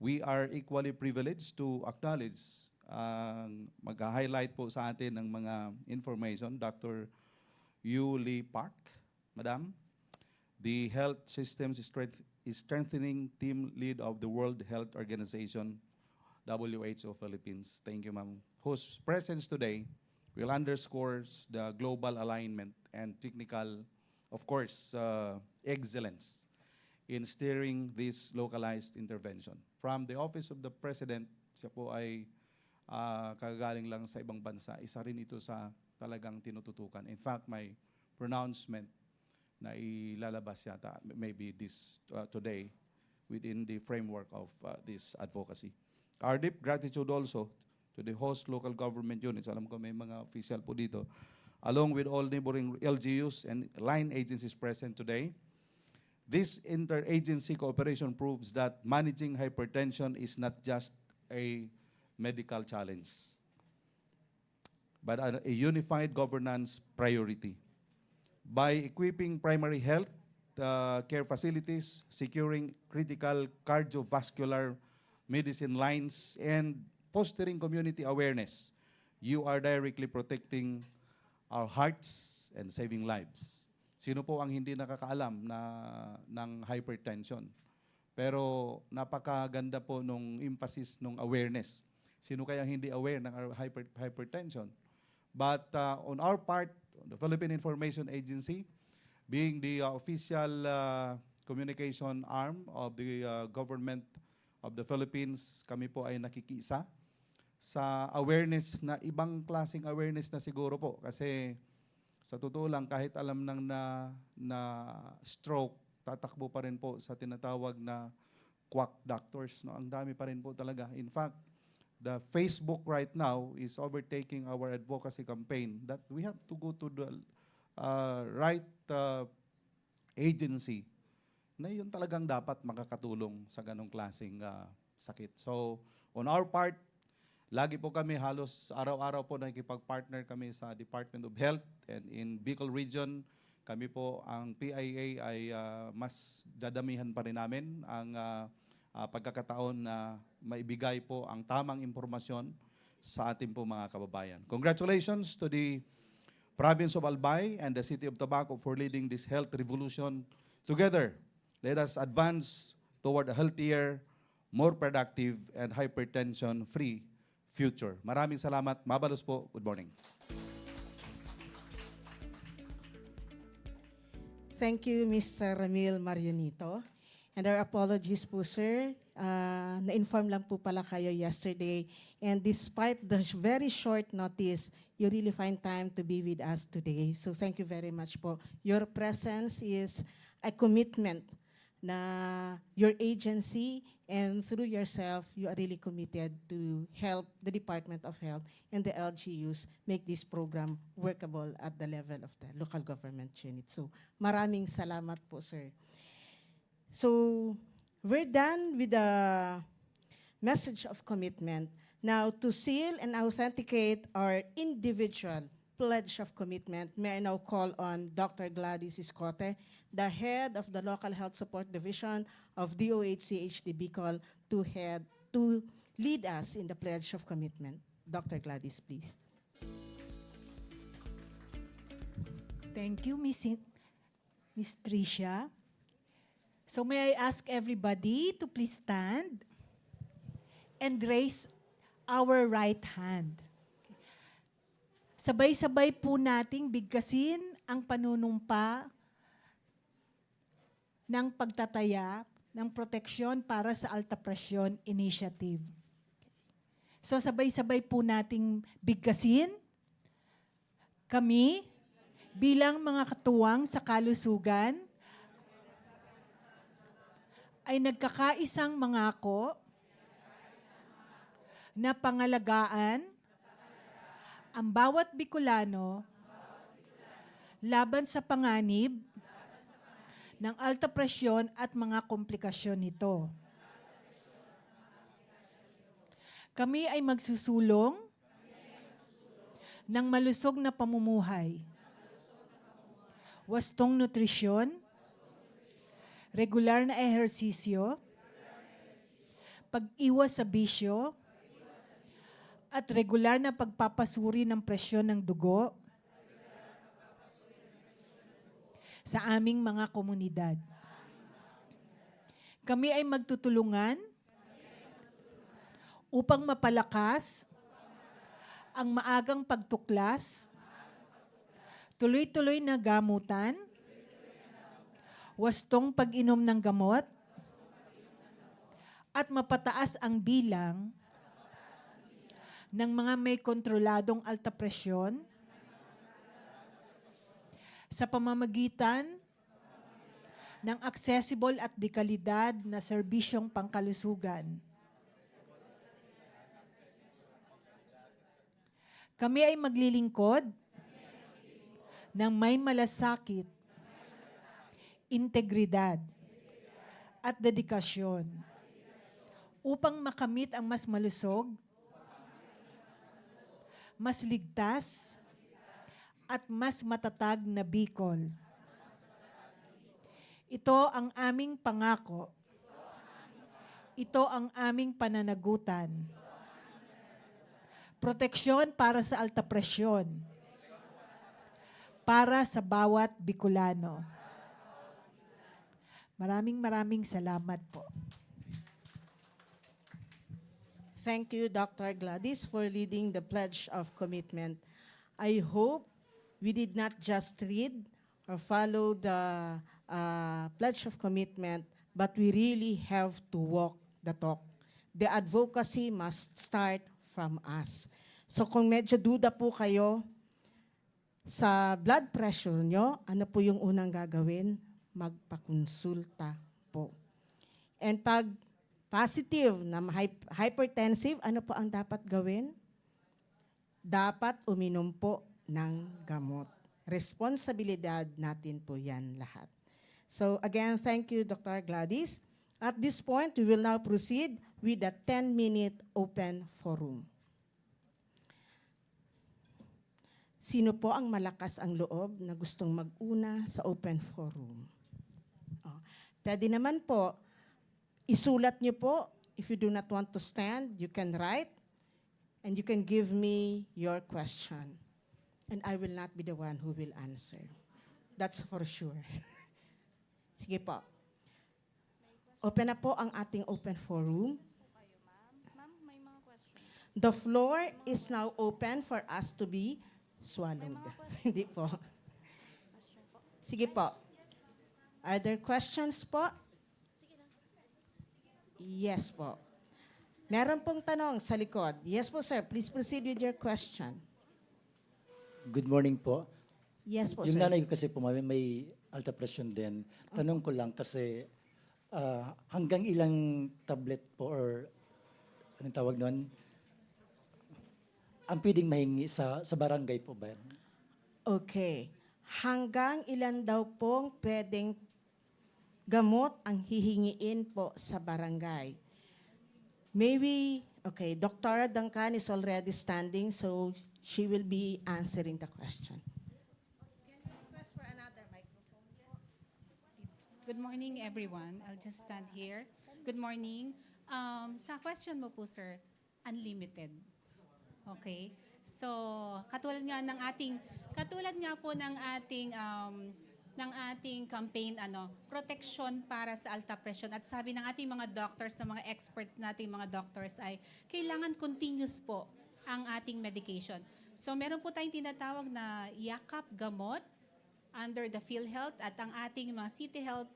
We are equally privileged to acknowledge, mag-highlight po sa atin ng mga information, Dr. Yuli Park, Madam, the Health Systems Strengthening Team Lead of the World Health Organization, WHO Philippines. Thank you, ma'am. Whose presence today will underscore the global alignment and technical, of course, excellence in steering this localized intervention. From the Office of the President, siya po ay kagagaling lang sa ibang bansa. Isa rin ito sa talagang tinututukan. In fact, my pronouncement na ilalabas yata, maybe this today, within the framework of this advocacy. Our deep gratitude also to to the host local government units. Alam ko may mga official po dito. Along with all neighboring LGUs and line agencies present today. This interagency cooperation proves that managing hypertension is not just a medical challenge, but a unified governance priority. By equipping primary health care facilities, securing critical cardiovascular medicine lines, and fostering community awareness, you are directly protecting our hearts and saving lives. Sino po ang hindi nakakaalam ng hypertension? Pero napakaganda po nung emphasis nung awareness. Sino kaya hindi aware ng hypertension? But on our part, the Philippine Information Agency, being the official communication arm of the government of the Philippines, kami po ay nakikiisa sa awareness na ibang klaseng awareness na siguro po. Kasi sa totoo lang, kahit alam nang na stroke, tatakbo pa rin po sa tinatawag na quack doctors. No? Ang dami pa rin po talaga. In fact, the Facebook right now is overtaking our advocacy campaign that we have to go to the right agency na yun talagang dapat makakatulong sa ganong klaseng sakit. So, on our part, lagi po kami halos araw-araw po nakikipag-partner kami sa Department of Health, and in Bicol Region, kami po ang PIA ay mas dadamihan pa rin namin ang pagkakataon na maibigay po ang tamang impormasyon sa ating po mga kababayan. Congratulations to the Province of Albay and the City of Tabaco for leading this health revolution. Together, let us advance toward a healthier, more productive, and hypertension-free future. Maraming salamat. Mabalos po. Good morning. Thank you, Mr. Ramil Marionito. And our apologies po, sir. Na-inform lang po pala kayo yesterday. And despite the very short notice, you really find time to be with us today. So thank you very much po. Your presence is a commitment na your agency and through yourself, you are really committed to help the Department of Health and the LGUs make this program workable at the level of the local government unit. So maraming salamat po, sir. So we're done with the message of commitment. Now, to seal and authenticate our individual pledge of commitment, may I now call on Dr. Gladys Escote, the head of the Local Health Support Division of DOH-CHD Bicol, to lead us in the pledge of commitment. Dr. Gladys, please. Thank you, Miss Tricia. So may I ask everybody to please stand and raise our right hand. Sabay-sabay po nating bigkasin ang panunumpa ng pagtataya ng proteksyon para sa Alta Presyon Initiative. So sabay-sabay po nating bigkasin kami bilang mga katuwang sa kalusugan ay nagkakaisang mangako na pangalagaan ang bawat Bicolano laban sa panganib ng alta presyon at mga komplikasyon nito. Kami ay magsusulong ng malusog na pamumuhay, wastong nutrisyon, regular na ehersisyo, pag-iwas sa bisyo, at regular na pagpapasuri ng presyon ng dugo sa aming mga komunidad. Kami ay magtutulungan upang mapalakas ang maagang pagtuklas, tuloy-tuloy na gamutan, wastong pag-inom ng gamot, at mapataas ang bilang ng mga may kontroladong alta presyon sa pamamagitan ng accessible at dekalidad na serbisyong pangkalusugan. Kami ay maglilingkod ng may malasakit, integridad, at dedikasyon upang makamit ang mas malusog, mas ligtas, at mas matatag na Bicol. Ito ang aming pangako. Ito ang aming pananagutan. Proteksyon para sa alta presyon. Para sa bawat Bicolano. Maraming salamat po. Thank you, Dr. Gladys, for leading the Pledge of Commitment. I hope we did not just read or follow the Pledge of Commitment, but we really have to walk the talk. The advocacy must start from us. So kung medyo duda po kayo sa blood pressure nyo, ano po yung unang gagawin? Magpakonsulta po. And pag positive na hypertensive, ano po ang dapat gawin? Dapat uminom po ng gamot. Responsibilidad natin po yan lahat. So again, thank you, Dr. Gladys. At this point, we will now proceed with the 10-minute open forum. Sino po ang malakas ang loob na gustong mag-una sa open forum? Pwede naman po, isulat niyo po. If you do not want to stand, you can write and you can give me your question. And I will not be the one who will answer. That's for sure. Sige po. Open na po ang ating open forum. The floor is now open for us to be swallowed. Hindi po. Sige po. Are there questions po? Yes po. Meron pong tanong sa likod. Yes po, sir. Please proceed with your question. Good morning po. Yes po, Yung sir. nanay ko kasi po may alta pressure din. Tanong ko lang kasi hanggang ilang tablet po or anong tawag nun? Ang pwedeng mahingi sa barangay po ba? Okay. Hanggang ilan daw pong pwedeng gamot ang hihingiin po sa barangay? Maybe, okay, Dr. Duncan is already standing, so she will be answering the question. Good morning, everyone. I'll just stand here. Good morning. Sa question mo po, sir, unlimited. Okay? So, katulad nga po ng ating campaign, protection para sa alta pressure. At sabi ng ating mga doctors, sa mga expert nating mga doctors ay kailangan continuous po ang ating medication. So, meron po tayong tinatawag na yakap gamot under the PhilHealth at ang ating mga City Health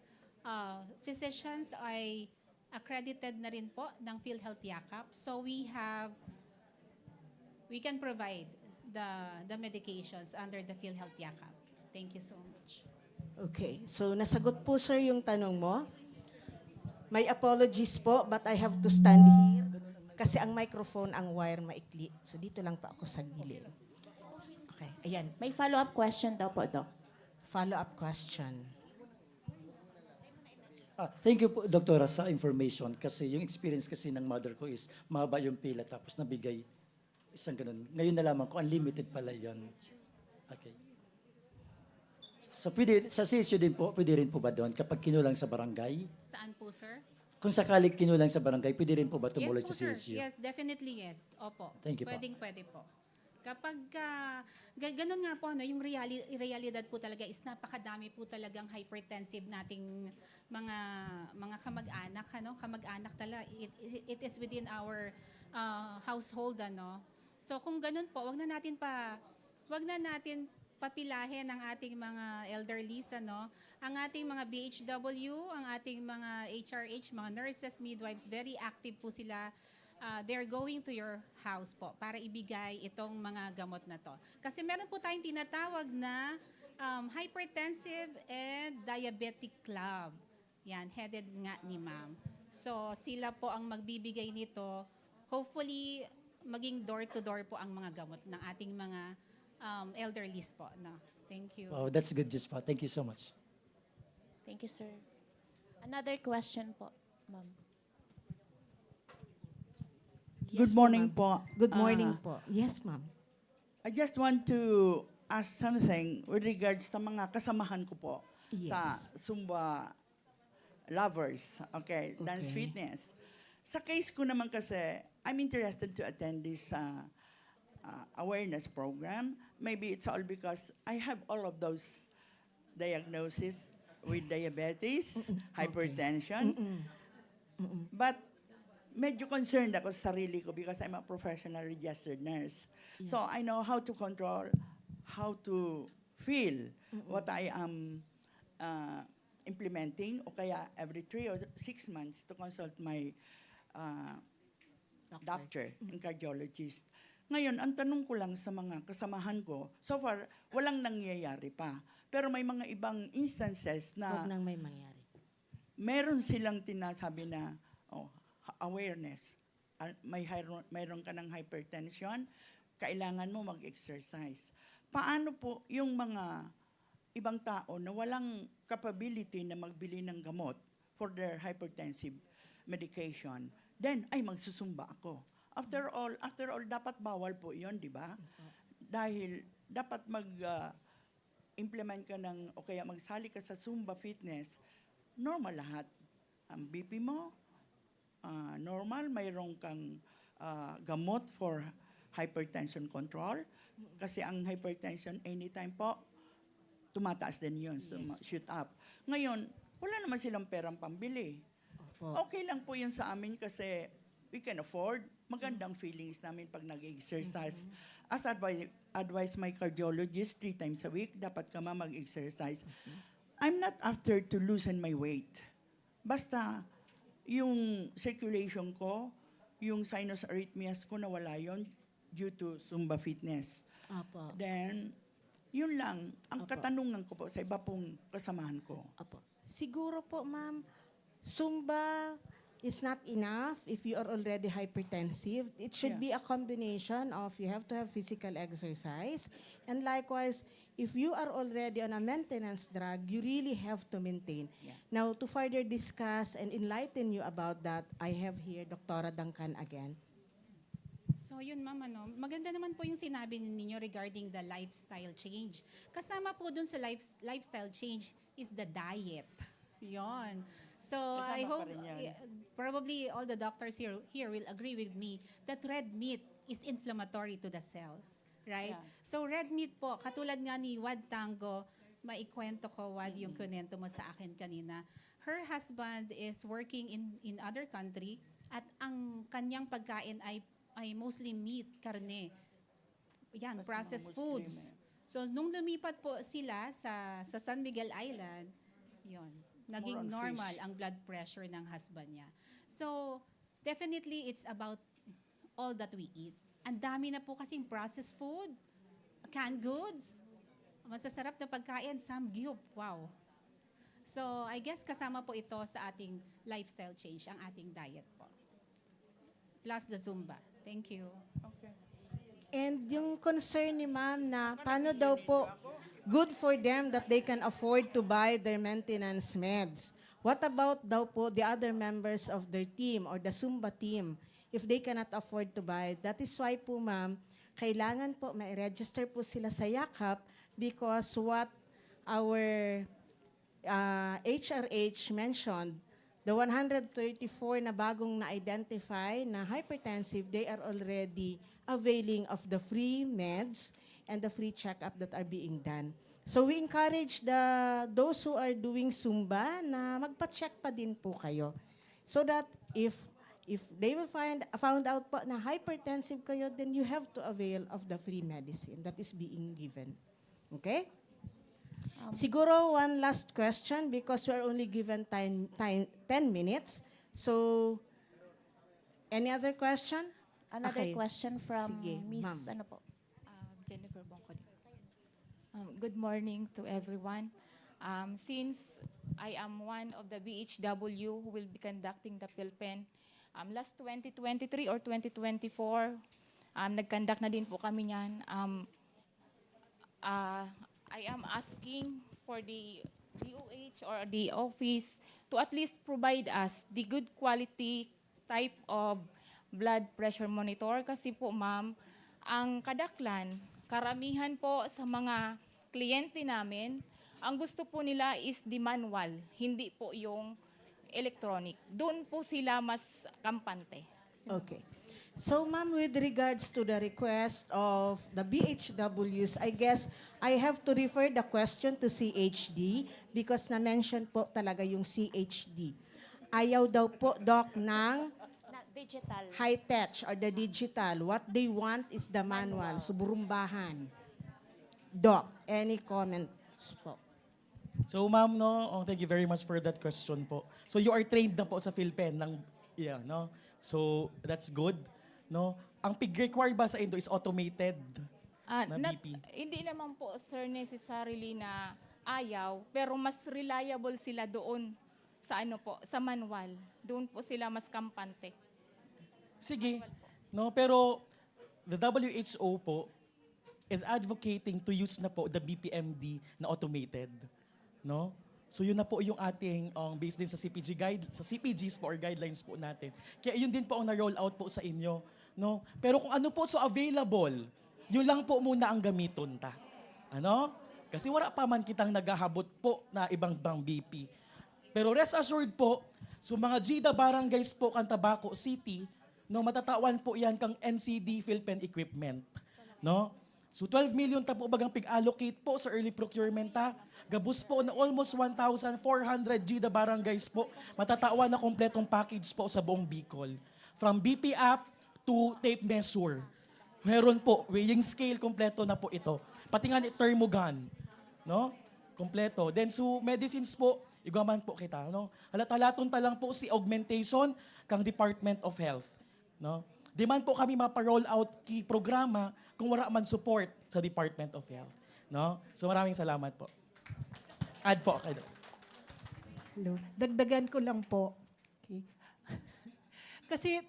physicians ay accredited na rin po ng PhilHealth Yakap. So we can provide the medications under the PhilHealth Yakap. Thank you so much. Okay. So, nasagot po, sir, yung tanong mo. My apologies po, but I have to stand here kasi ang microphone, ang wire maikli. So, dito lang pa ako sa gilid. Okay. Ayan. May follow-up question daw po, Doc. Follow-up question. Thank you po, Doktora, sa information kasi yung experience kasi ng mother ko is mahaba yung pila tapos nabigay isang ganun. Ngayon nalaman ko, unlimited pala yun. Okay. So, pwede, sa CSU din po, pwede rin po ba doon kapag kinulang sa barangay? Saan po, sir? Kung sakali kinulang sa barangay, pwede rin po ba tumuloy Yes po, sa sir. CSU? Yes, definitely yes. Opo. Thank you po. Pwede po. Kapag ganun nga po, yung realidad po talaga is napakadami po talagang hypertensive nating mga kamag-anak, kamag-anak talaga. It is within our household, So kung ganun po, wag na natin papilahin ang ating mga elderlies, Ang ating mga BHW, ang ating mga HRH, mga nurses, midwives, very active po sila. They're going to your house po para ibigay itong mga gamot na to. Kasi meron po tayong tinatawag na hypertensive and diabetic club. Yan, headed nga ni ma'am. So sila po ang magbibigay nito. Hopefully, maging door-to-door po ang mga gamot ng ating mga elderlies po. No? Thank you. Wow, that's good news po. Thank you so much. Thank you, sir. Another question po, ma'am. Yes Good morning ma'am. po. Good morning Ah, po. Yes, ma'am. I just want to ask something with regards sa mga kasamahan ko po sa Yes. Zumba lovers, okay, dance Okay. fitness. Sa case ko naman kasi, I'm interested to attend this awareness program. Maybe it's all because I have all of those diagnoses with diabetes, hypertension. But medyo concerned ako sa sarili ko because I'm a professional registered nurse. So I know how to control, how to feel what I am implementing, o kaya every 3 or 6 months to consult my doctor and cardiologist. Ngayon, ang tanong ko lang sa mga kasamahan ko, so far, walang nangyayari pa. Pero may mga ibang instances na Huwag nang may mangyari. meron silang tinasabi na awareness. Mayroon ka ng hypertension, kailangan mo mag-exercise. Paano po yung mga ibang tao na walang capability na magbili ng gamot for their hypertensive medication, then, ay, magsusumba ako. After all, dapat bawal po yon, di ba? Dahil dapat implement ka ng, o kaya magsali ka sa Zumba fitness, normal lahat. Ang BP mo, normal, mayroon kang gamot for hypertension control. Kasi ang hypertension, anytime po, tumataas din yun, so shoot up. Ngayon, wala naman silang perang pambili. Okay lang po yun sa amin kasi we can afford. Magandang feelings namin pag nag-exercise. As advised my cardiologist, 3 times a week, dapat ka mag-exercise. I'm not after to loosen my weight. Basta, yung circulation ko, yung sinus arrhythmias ko nawala yon due to Zumba fitness. Apo. Then, yun lang, ang katanungan ko po sa iba pong kasamahan ko. Apo. Siguro po, ma'am, Zumba is not enough if you are already hypertensive. It should be a combination of you have to have physical exercise, and likewise, if you are already on a maintenance drug, you really have to maintain. Now, to further discuss and enlighten you about that, I have here Dr. Duncan again. So yun ma'am, maganda naman po yung sinabi ninyo regarding the lifestyle change. Kasama po dun sa lifestyle change is the diet. Yon. So Kasama I pa hope rin yan. probably all the doctors here will agree with me that red meat is inflammatory to the cells, right? Yeah. So red meat po, katulad nga ni Wad Tango, maikwento ko Wad yung kunento mo sa akin kanina. Her husband is working in other country at ang kanyang pagkain ay mostly meat, karne. Yan, Kasi processed mga Muslim foods. So nung lumipat po sila sa San Miguel Island, yon, naging on normal fish. ang blood pressure ng husband niya. So definitely it's about all that we eat. Ang dami na po kasing processed food, canned goods, masasarap na pagkain, samgyup, wow. So I guess kasama po ito sa ating lifestyle change, ang ating diet po. Plus the Zumba. Thank you. Okay. And yung concern ni ma'am na paano daw po good for them that they can afford to buy their maintenance meds. What about daw po the other members of their team or the Zumba team if they cannot afford to buy? That is why po ma'am, kailangan po ma-register po sila sa YAKAP because what our HRH mentioned, the 134 na bagong na-identify na hypertensive, they are already availing of the free meds and the free checkup that are being done. So we encourage those who are doing Zumba na magpa-check pa din po kayo. So that if they will found out po na hypertensive kayo, then you have to avail of the free medicine that is being given. Okay? Siguro one last question because we are only given 10 minutes. So, any other question? Another Okay. question from Sige, Miss, ma'am. ano po? Jennifer Bongkod. Good morning to everyone. Since I am one of the BHW who will be conducting the PhilPen, last 2023 or 2024, Nag-conduct na din po kami niyan. I am asking for the DOH or the office to at least provide us the good quality type of blood pressure monitor kasi po ma'am, ang kadaklan, karamihan po sa mga kliyente namin, ang gusto po nila is the manual, hindi po yung electronic. Doon po sila mas kampante. Okay. So, ma'am, with regards to the request of the BHWs, I guess I have to refer the question to CHD because na-mention po talaga yung CHD. Ayaw daw po, Doc, ng Digital. high-tech or the digital. What they want is the manual. So, burumbahan. Doc, any comments po? So ma'am, no, thank you very much for that question po. So you are trained na po sa PhilPen ng, no? So that's good, no? Ang pig required ba sa Indo is automated na BP? Hindi naman po, sir, necessarily na ayaw, pero mas reliable sila doon sa ano po, sa manual. Doon po sila mas kampante. Sige, no? Pero the WHO po is advocating to use na po the BPMD na automated, no? So yun na po yung ating based din sa CPG guide, sa CPGs po or guidelines po natin. Kaya yun din po ang na-roll out po sa inyo, no? Pero kung ano po so available, yun lang po muna ang gamiton ta. Ano? Kasi wala pa man kitang naghahabot po na ibang BP. Pero rest assured po, so mga GIDA barangays po kang Tabaco City, no, matatawan po yan kang NCD PhilPen equipment, no? So 12 million ta po bagang pig-allocate po sa early procurement ta. Gabus po na almost 1,400 GIDA barangays po. Matatawan na kompletong package po sa buong Bicol. From BP app to tape measure. Meron po, weighing scale kompleto na po ito. Pati nga ni thermogun, no? Kompleto. Then so medicines po, igaman po kita, no? Halat-halaton ta lang po si augmentation kang Department of Health, no? Di man po kami mapa-roll out key programa kung wala man support sa Department of Health, no? So maraming salamat po. Add po kayo. Hello. Dagdagan ko lang po. Okay. Kasi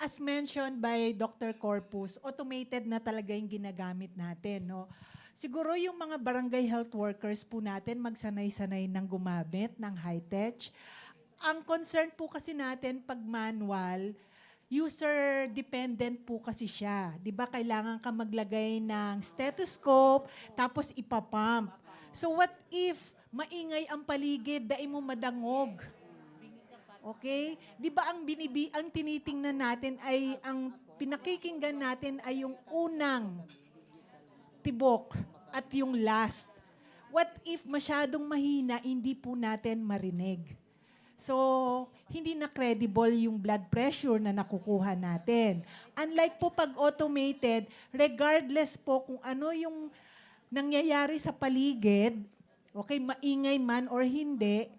as mentioned by Dr. Corpus, automated na talaga yung ginagamit natin, no? Siguro yung mga barangay health workers po natin magsanay-sanay ng gumamit ng high-tech. Ang concern po kasi natin pag manual, user-dependent po kasi siya. Di ba kailangan ka maglagay ng stethoscope, tapos ipapump. So what if maingay ang paligid, dahil mo madangog? Okay? Di ba ang tinitingnan natin ay, ang pinakikinggan natin ay yung unang tibok at yung last. What if masyadong mahina, hindi po natin marinig? So, hindi na credible yung blood pressure na nakukuha natin. Unlike po pag automated, regardless po kung ano yung nangyayari sa paligid, okay, maingay man or hindi,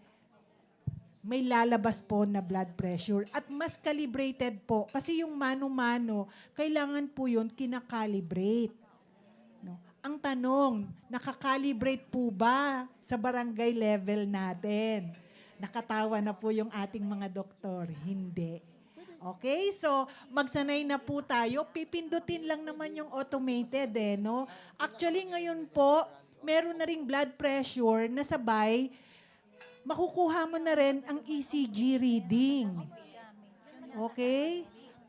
may lalabas po na blood pressure. At mas calibrated po. Kasi yung mano-mano, kailangan po yun kinakalibrate. No? Ang tanong, nakakalibrate po ba sa barangay level natin? Nakatawa na po yung ating mga doktor. Hindi. Okay? So, magsanay na po tayo. Pipindutin lang naman yung automated, no? Actually, ngayon po, meron na ring blood pressure na sabay, makukuha mo na rin ang ECG reading. Okay?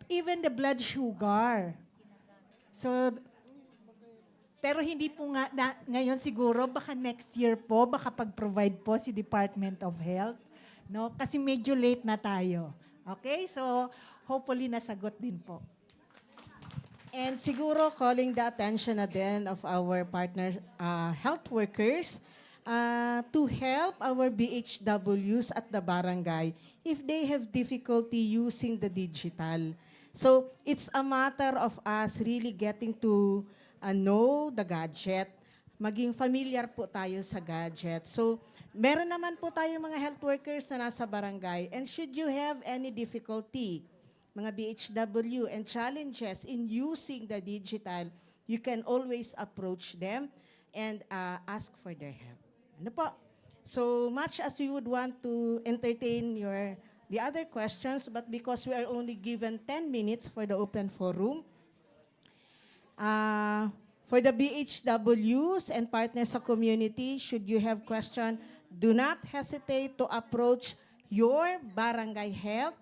Even the blood sugar. So, pero hindi po nga ngayon siguro, baka next year po, baka pag-provide po si Department of Health. No? Kasi medyo late na tayo. Okay? So, hopefully nasagot din po. And siguro calling the attention na din of our partners, health workers, to help our BHWs at the barangay if they have difficulty using the digital. So, it's a matter of us really getting to know the gadget, maging familiar po tayo sa gadget. So, meron naman po tayo mga health workers na nasa barangay. And should you have any difficulty, mga BHW, and challenges in using the digital, you can always approach them and ask for their help. Ano po? So much as we would want to entertain the other questions, but because we are only given 10 minutes for the open forum, For the BHWs and partners sa community, should you have question, do not hesitate to approach your barangay health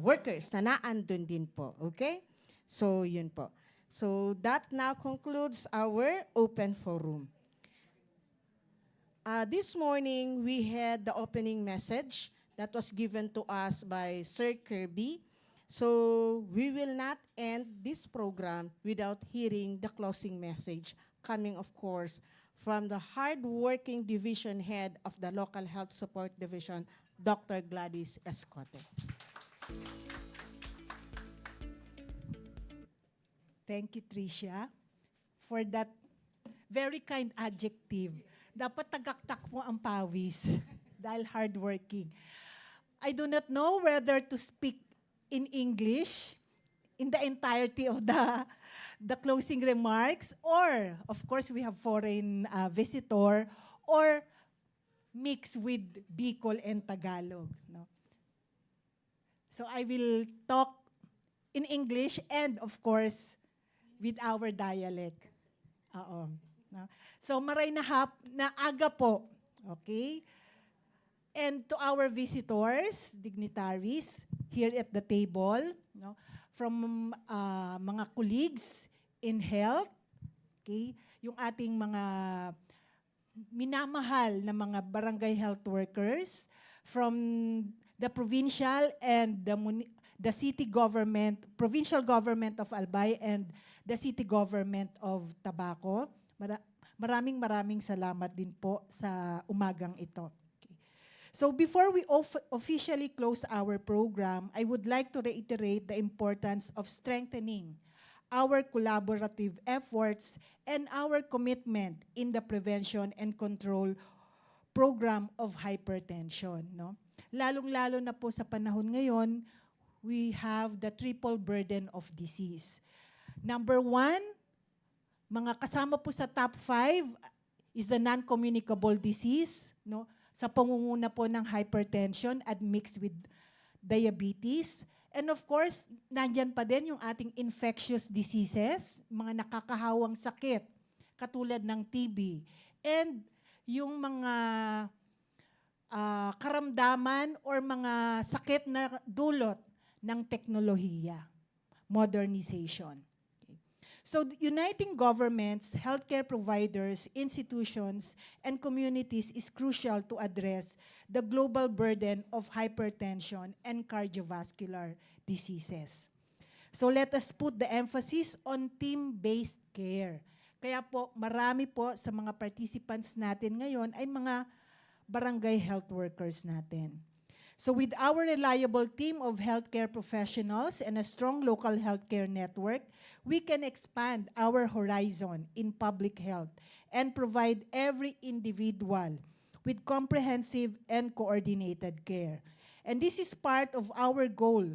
workers na naandun din po. Okay? So, yun po. So, that now concludes our open forum. This morning, we had the opening message that was given to us by Sir Kirby. So, we will not end this program without hearing the closing message coming, of course, from the hard-working division head of the Local Health Support Division, Dr. Gladys Escote. Thank you, Tricia, for that very kind adjective. Dapat tagaktak mo ang pawis dahil hardworking. I do not know whether to speak in English in the entirety of the closing remarks, or, of course, we have foreign visitor, or mix with Bicol and Tagalog. No? So I will talk in English and, of course, with our dialect. Oo. No? So maray na aga po. Okay? And to our visitors, dignitaries here at the table, no, from mga colleagues in health, okay, yung ating mga minamahal na mga barangay health workers, from the provincial and the city government, provincial government of Albay and the city government of Tabaco. Maraming salamat din po sa umagang ito. Okay. So before we officially close our program, I would like to reiterate the importance of strengthening our collaborative efforts and our commitment in the prevention and control program of hypertension. No? Lalong-lalo na po sa panahon ngayon, we have the triple burden of disease. Number 1, mga kasama po sa top 5 is the non-communicable disease, no? Sa pangunguna po ng hypertension admixed with diabetes. And of course, nandyan pa din yung ating infectious diseases, mga nakakahawang sakit, katulad ng TB. And yung mga karamdaman or mga sakit na dulot ng teknolohiya, modernization. So uniting governments, healthcare providers, institutions, and communities is crucial to address the global burden of hypertension and cardiovascular diseases. So let us put the emphasis on team-based care. Kaya po, marami po sa mga participants natin ngayon ay mga barangay health workers natin. So with our reliable team of healthcare professionals and a strong local healthcare network, we can expand our horizon in public health and provide every individual with comprehensive and coordinated care. And this is part of our goal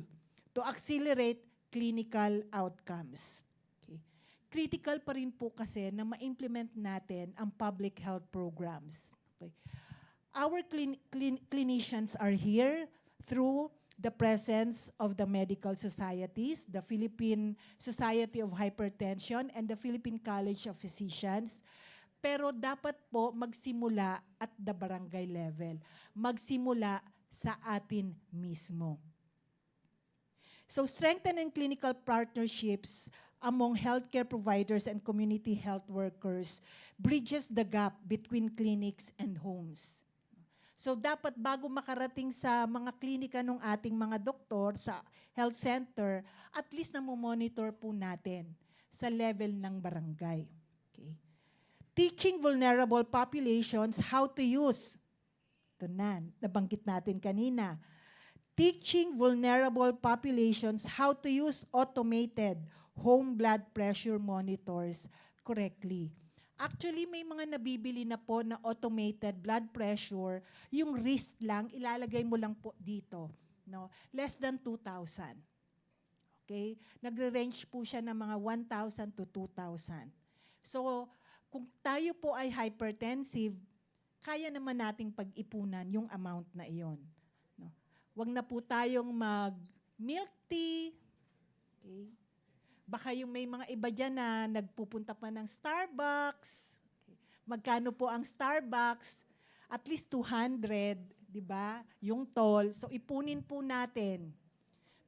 to accelerate clinical outcomes. Okay. Critical pa rin po kasi na ma-implement natin ang public health programs. Okay. Our clinicians are here through the presence of the medical societies, the Philippine Society of Hypertension and the Philippine College of Physicians. Pero dapat po magsimula at the barangay level. Magsimula sa atin mismo. So strengthening clinical partnerships among healthcare providers and community health workers bridges the gap between clinics and homes. So dapat bago makarating sa mga klinika ng ating mga doktor sa health center, at least monitor po natin sa level ng barangay. Okay. Teaching vulnerable populations how to use, ito na, nabanggit natin kanina, teaching vulnerable populations how to use automated home blood pressure monitors correctly. Actually, may mga nabibili na po na automated blood pressure, yung wrist lang, ilalagay mo lang po dito. No? Less than 2,000. Okay? Nagre-range po siya ng mga 1,000 to 2,000. So, kung tayo po ay hypertensive, kaya naman nating pag-ipunan yung amount na iyon. No? Huwag na po tayong mag-milk tea, okay? Baka yung may mga iba dyan na nagpupunta pa ng Starbucks. Okay. Magkano po ang Starbucks? At least 200, di ba? Yung toll. So ipunin po natin.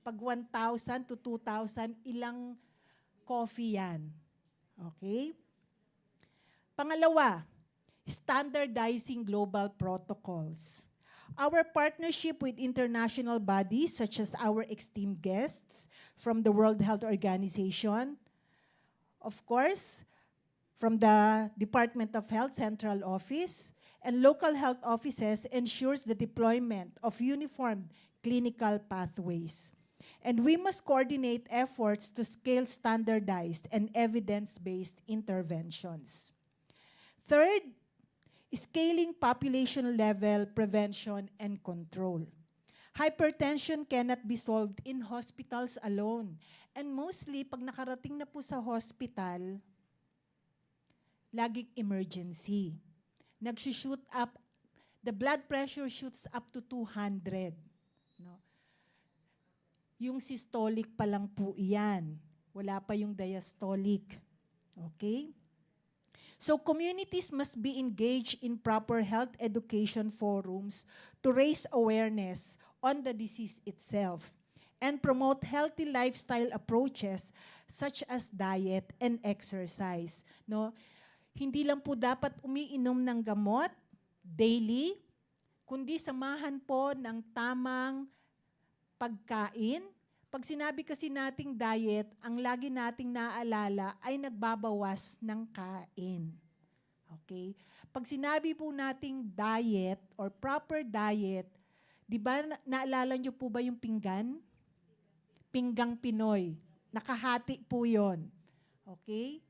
Pag 1,000 to 2,000, ilang coffee yan. Okay? Pangalawa, standardizing global protocols. Our partnership with international bodies such as our esteemed guests from the World Health Organization, of course, from the Department of Health Central Office, and local health offices ensures the deployment of uniform clinical pathways. And we must coordinate efforts to scale standardized and evidence-based interventions. Third, scaling population-level prevention and control. Hypertension cannot be solved in hospitals alone. And mostly, pag nakarating na po sa hospital, laging emergency. Nag-shoot up, the blood pressure shoots up to 200. No? Yung systolic pa lang po iyan. Wala pa yung diastolic. Okay? So communities must be engaged in proper health education forums to raise awareness on the disease itself and promote healthy lifestyle approaches such as diet and exercise. No? Hindi lang po dapat umiinom ng gamot daily, kundi samahan po ng tamang pagkain. Pag sinabi kasi nating diet, ang lagi nating naaalala ay nagbabawas ng kain. Okay? Pag sinabi po nating diet or proper diet, di ba naalala nyo po ba yung pinggan? Pinggang Pinoy. Nakahati po yon. Okay?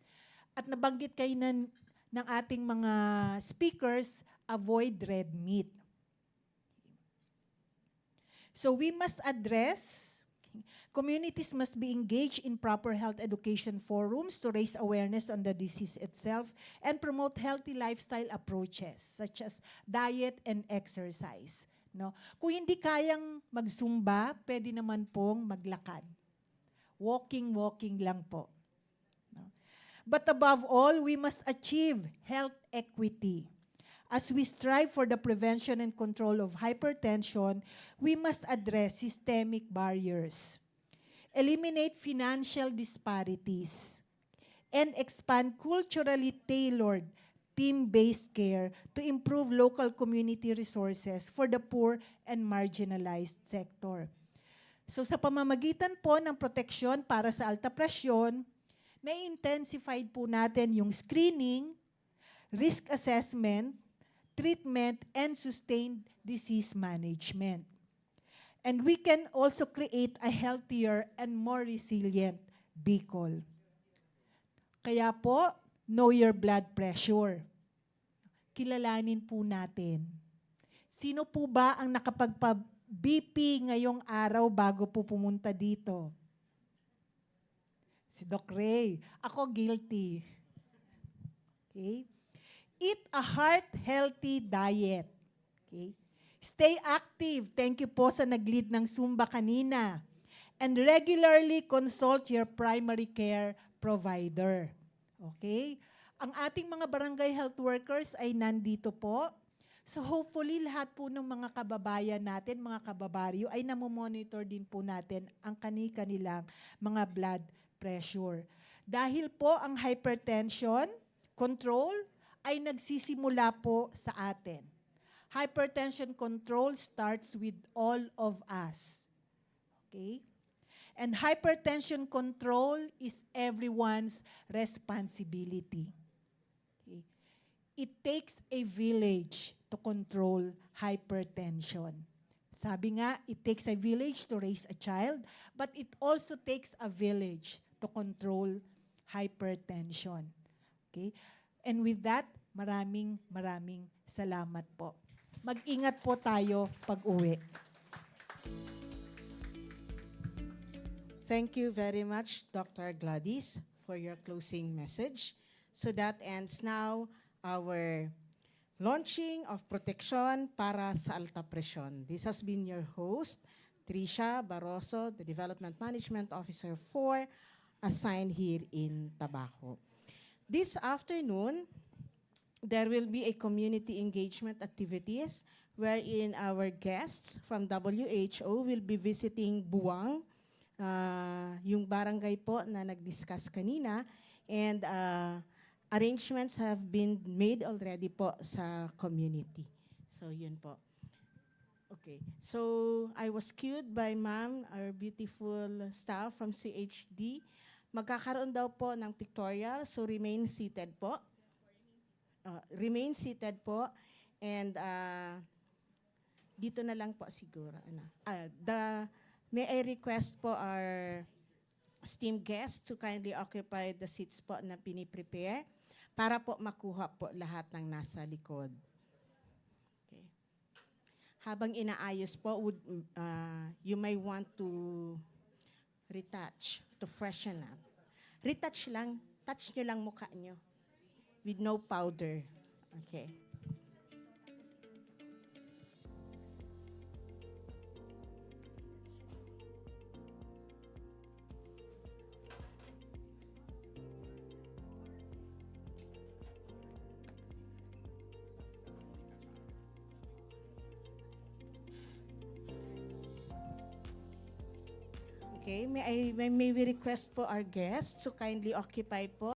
At nabanggit kayo ng ating mga speakers, avoid red meat. So we must address, communities must be engaged in proper health education forums to raise awareness on the disease itself and promote healthy lifestyle approaches such as diet and exercise. No? Kung hindi kayang magsumba, pwede naman pong maglakad. Walking lang po. No? But above all, we must achieve health equity. As we strive for the prevention and control of hypertension, we must address systemic barriers, eliminate financial disparities, and expand culturally tailored team-based care to improve local community resources for the poor and marginalized sector. So sa pamamagitan po ng proteksyon para sa alta presyon, na-intensified po natin yung screening, risk assessment, treatment, and sustained disease management. And we can also create a healthier and more resilient Bicol. Kaya po, know your blood pressure. Kilalanin po natin. Sino po ba ang nakapagpa-BP ngayong araw bago po pumunta dito? Si Doc Ray. Ako guilty. Okay? Eat a heart-healthy diet. Okay? Stay active. Thank you po sa nag-lead ng Zumba kanina. And regularly consult your primary care provider. Okay? Ang ating mga barangay health workers ay nandito po. So hopefully lahat po ng mga kababayan natin, mga kababaryo, ay namomonitor din po natin ang kanilang mga blood pressure. Dahil po ang hypertension control ay nagsisimula po sa atin. Hypertension control starts with all of us. Okay? And hypertension control is everyone's responsibility. Okay? It takes a village to control hypertension. Sabi nga, it takes a village to raise a child, but it also takes a village to control hypertension. Okay? And with that, maraming salamat po. Mag-ingat po tayo pag-uwi. Thank you very much, Dr. Gladys, for your closing message. So that ends now our launching of protection para sa alta presyon. This has been your host, Trisha Barroso, the Development Management Officer for assigned here in Tabaco. This afternoon, there will be a community engagement activities wherein our guests from WHO will be visiting Buwang, yung barangay po na nag-discuss kanina, and arrangements have been made already po sa community. So yun po. Okay, so I was cued by ma'am, our beautiful staff from CHD. Magkakaroon daw po ng pictorial, so remain seated po. Remain seated po, and dito na lang po siguro. May I request po our esteemed guests to kindly occupy the seats po na piniprepare para po makuha po lahat ng nasa likod. Okay. Habang inaayos po, you may want to retouch, to freshen up. Retouch lang, touch nyo lang mukha nyo with no powder. Okay. Okay, may we request po our guests to kindly occupy po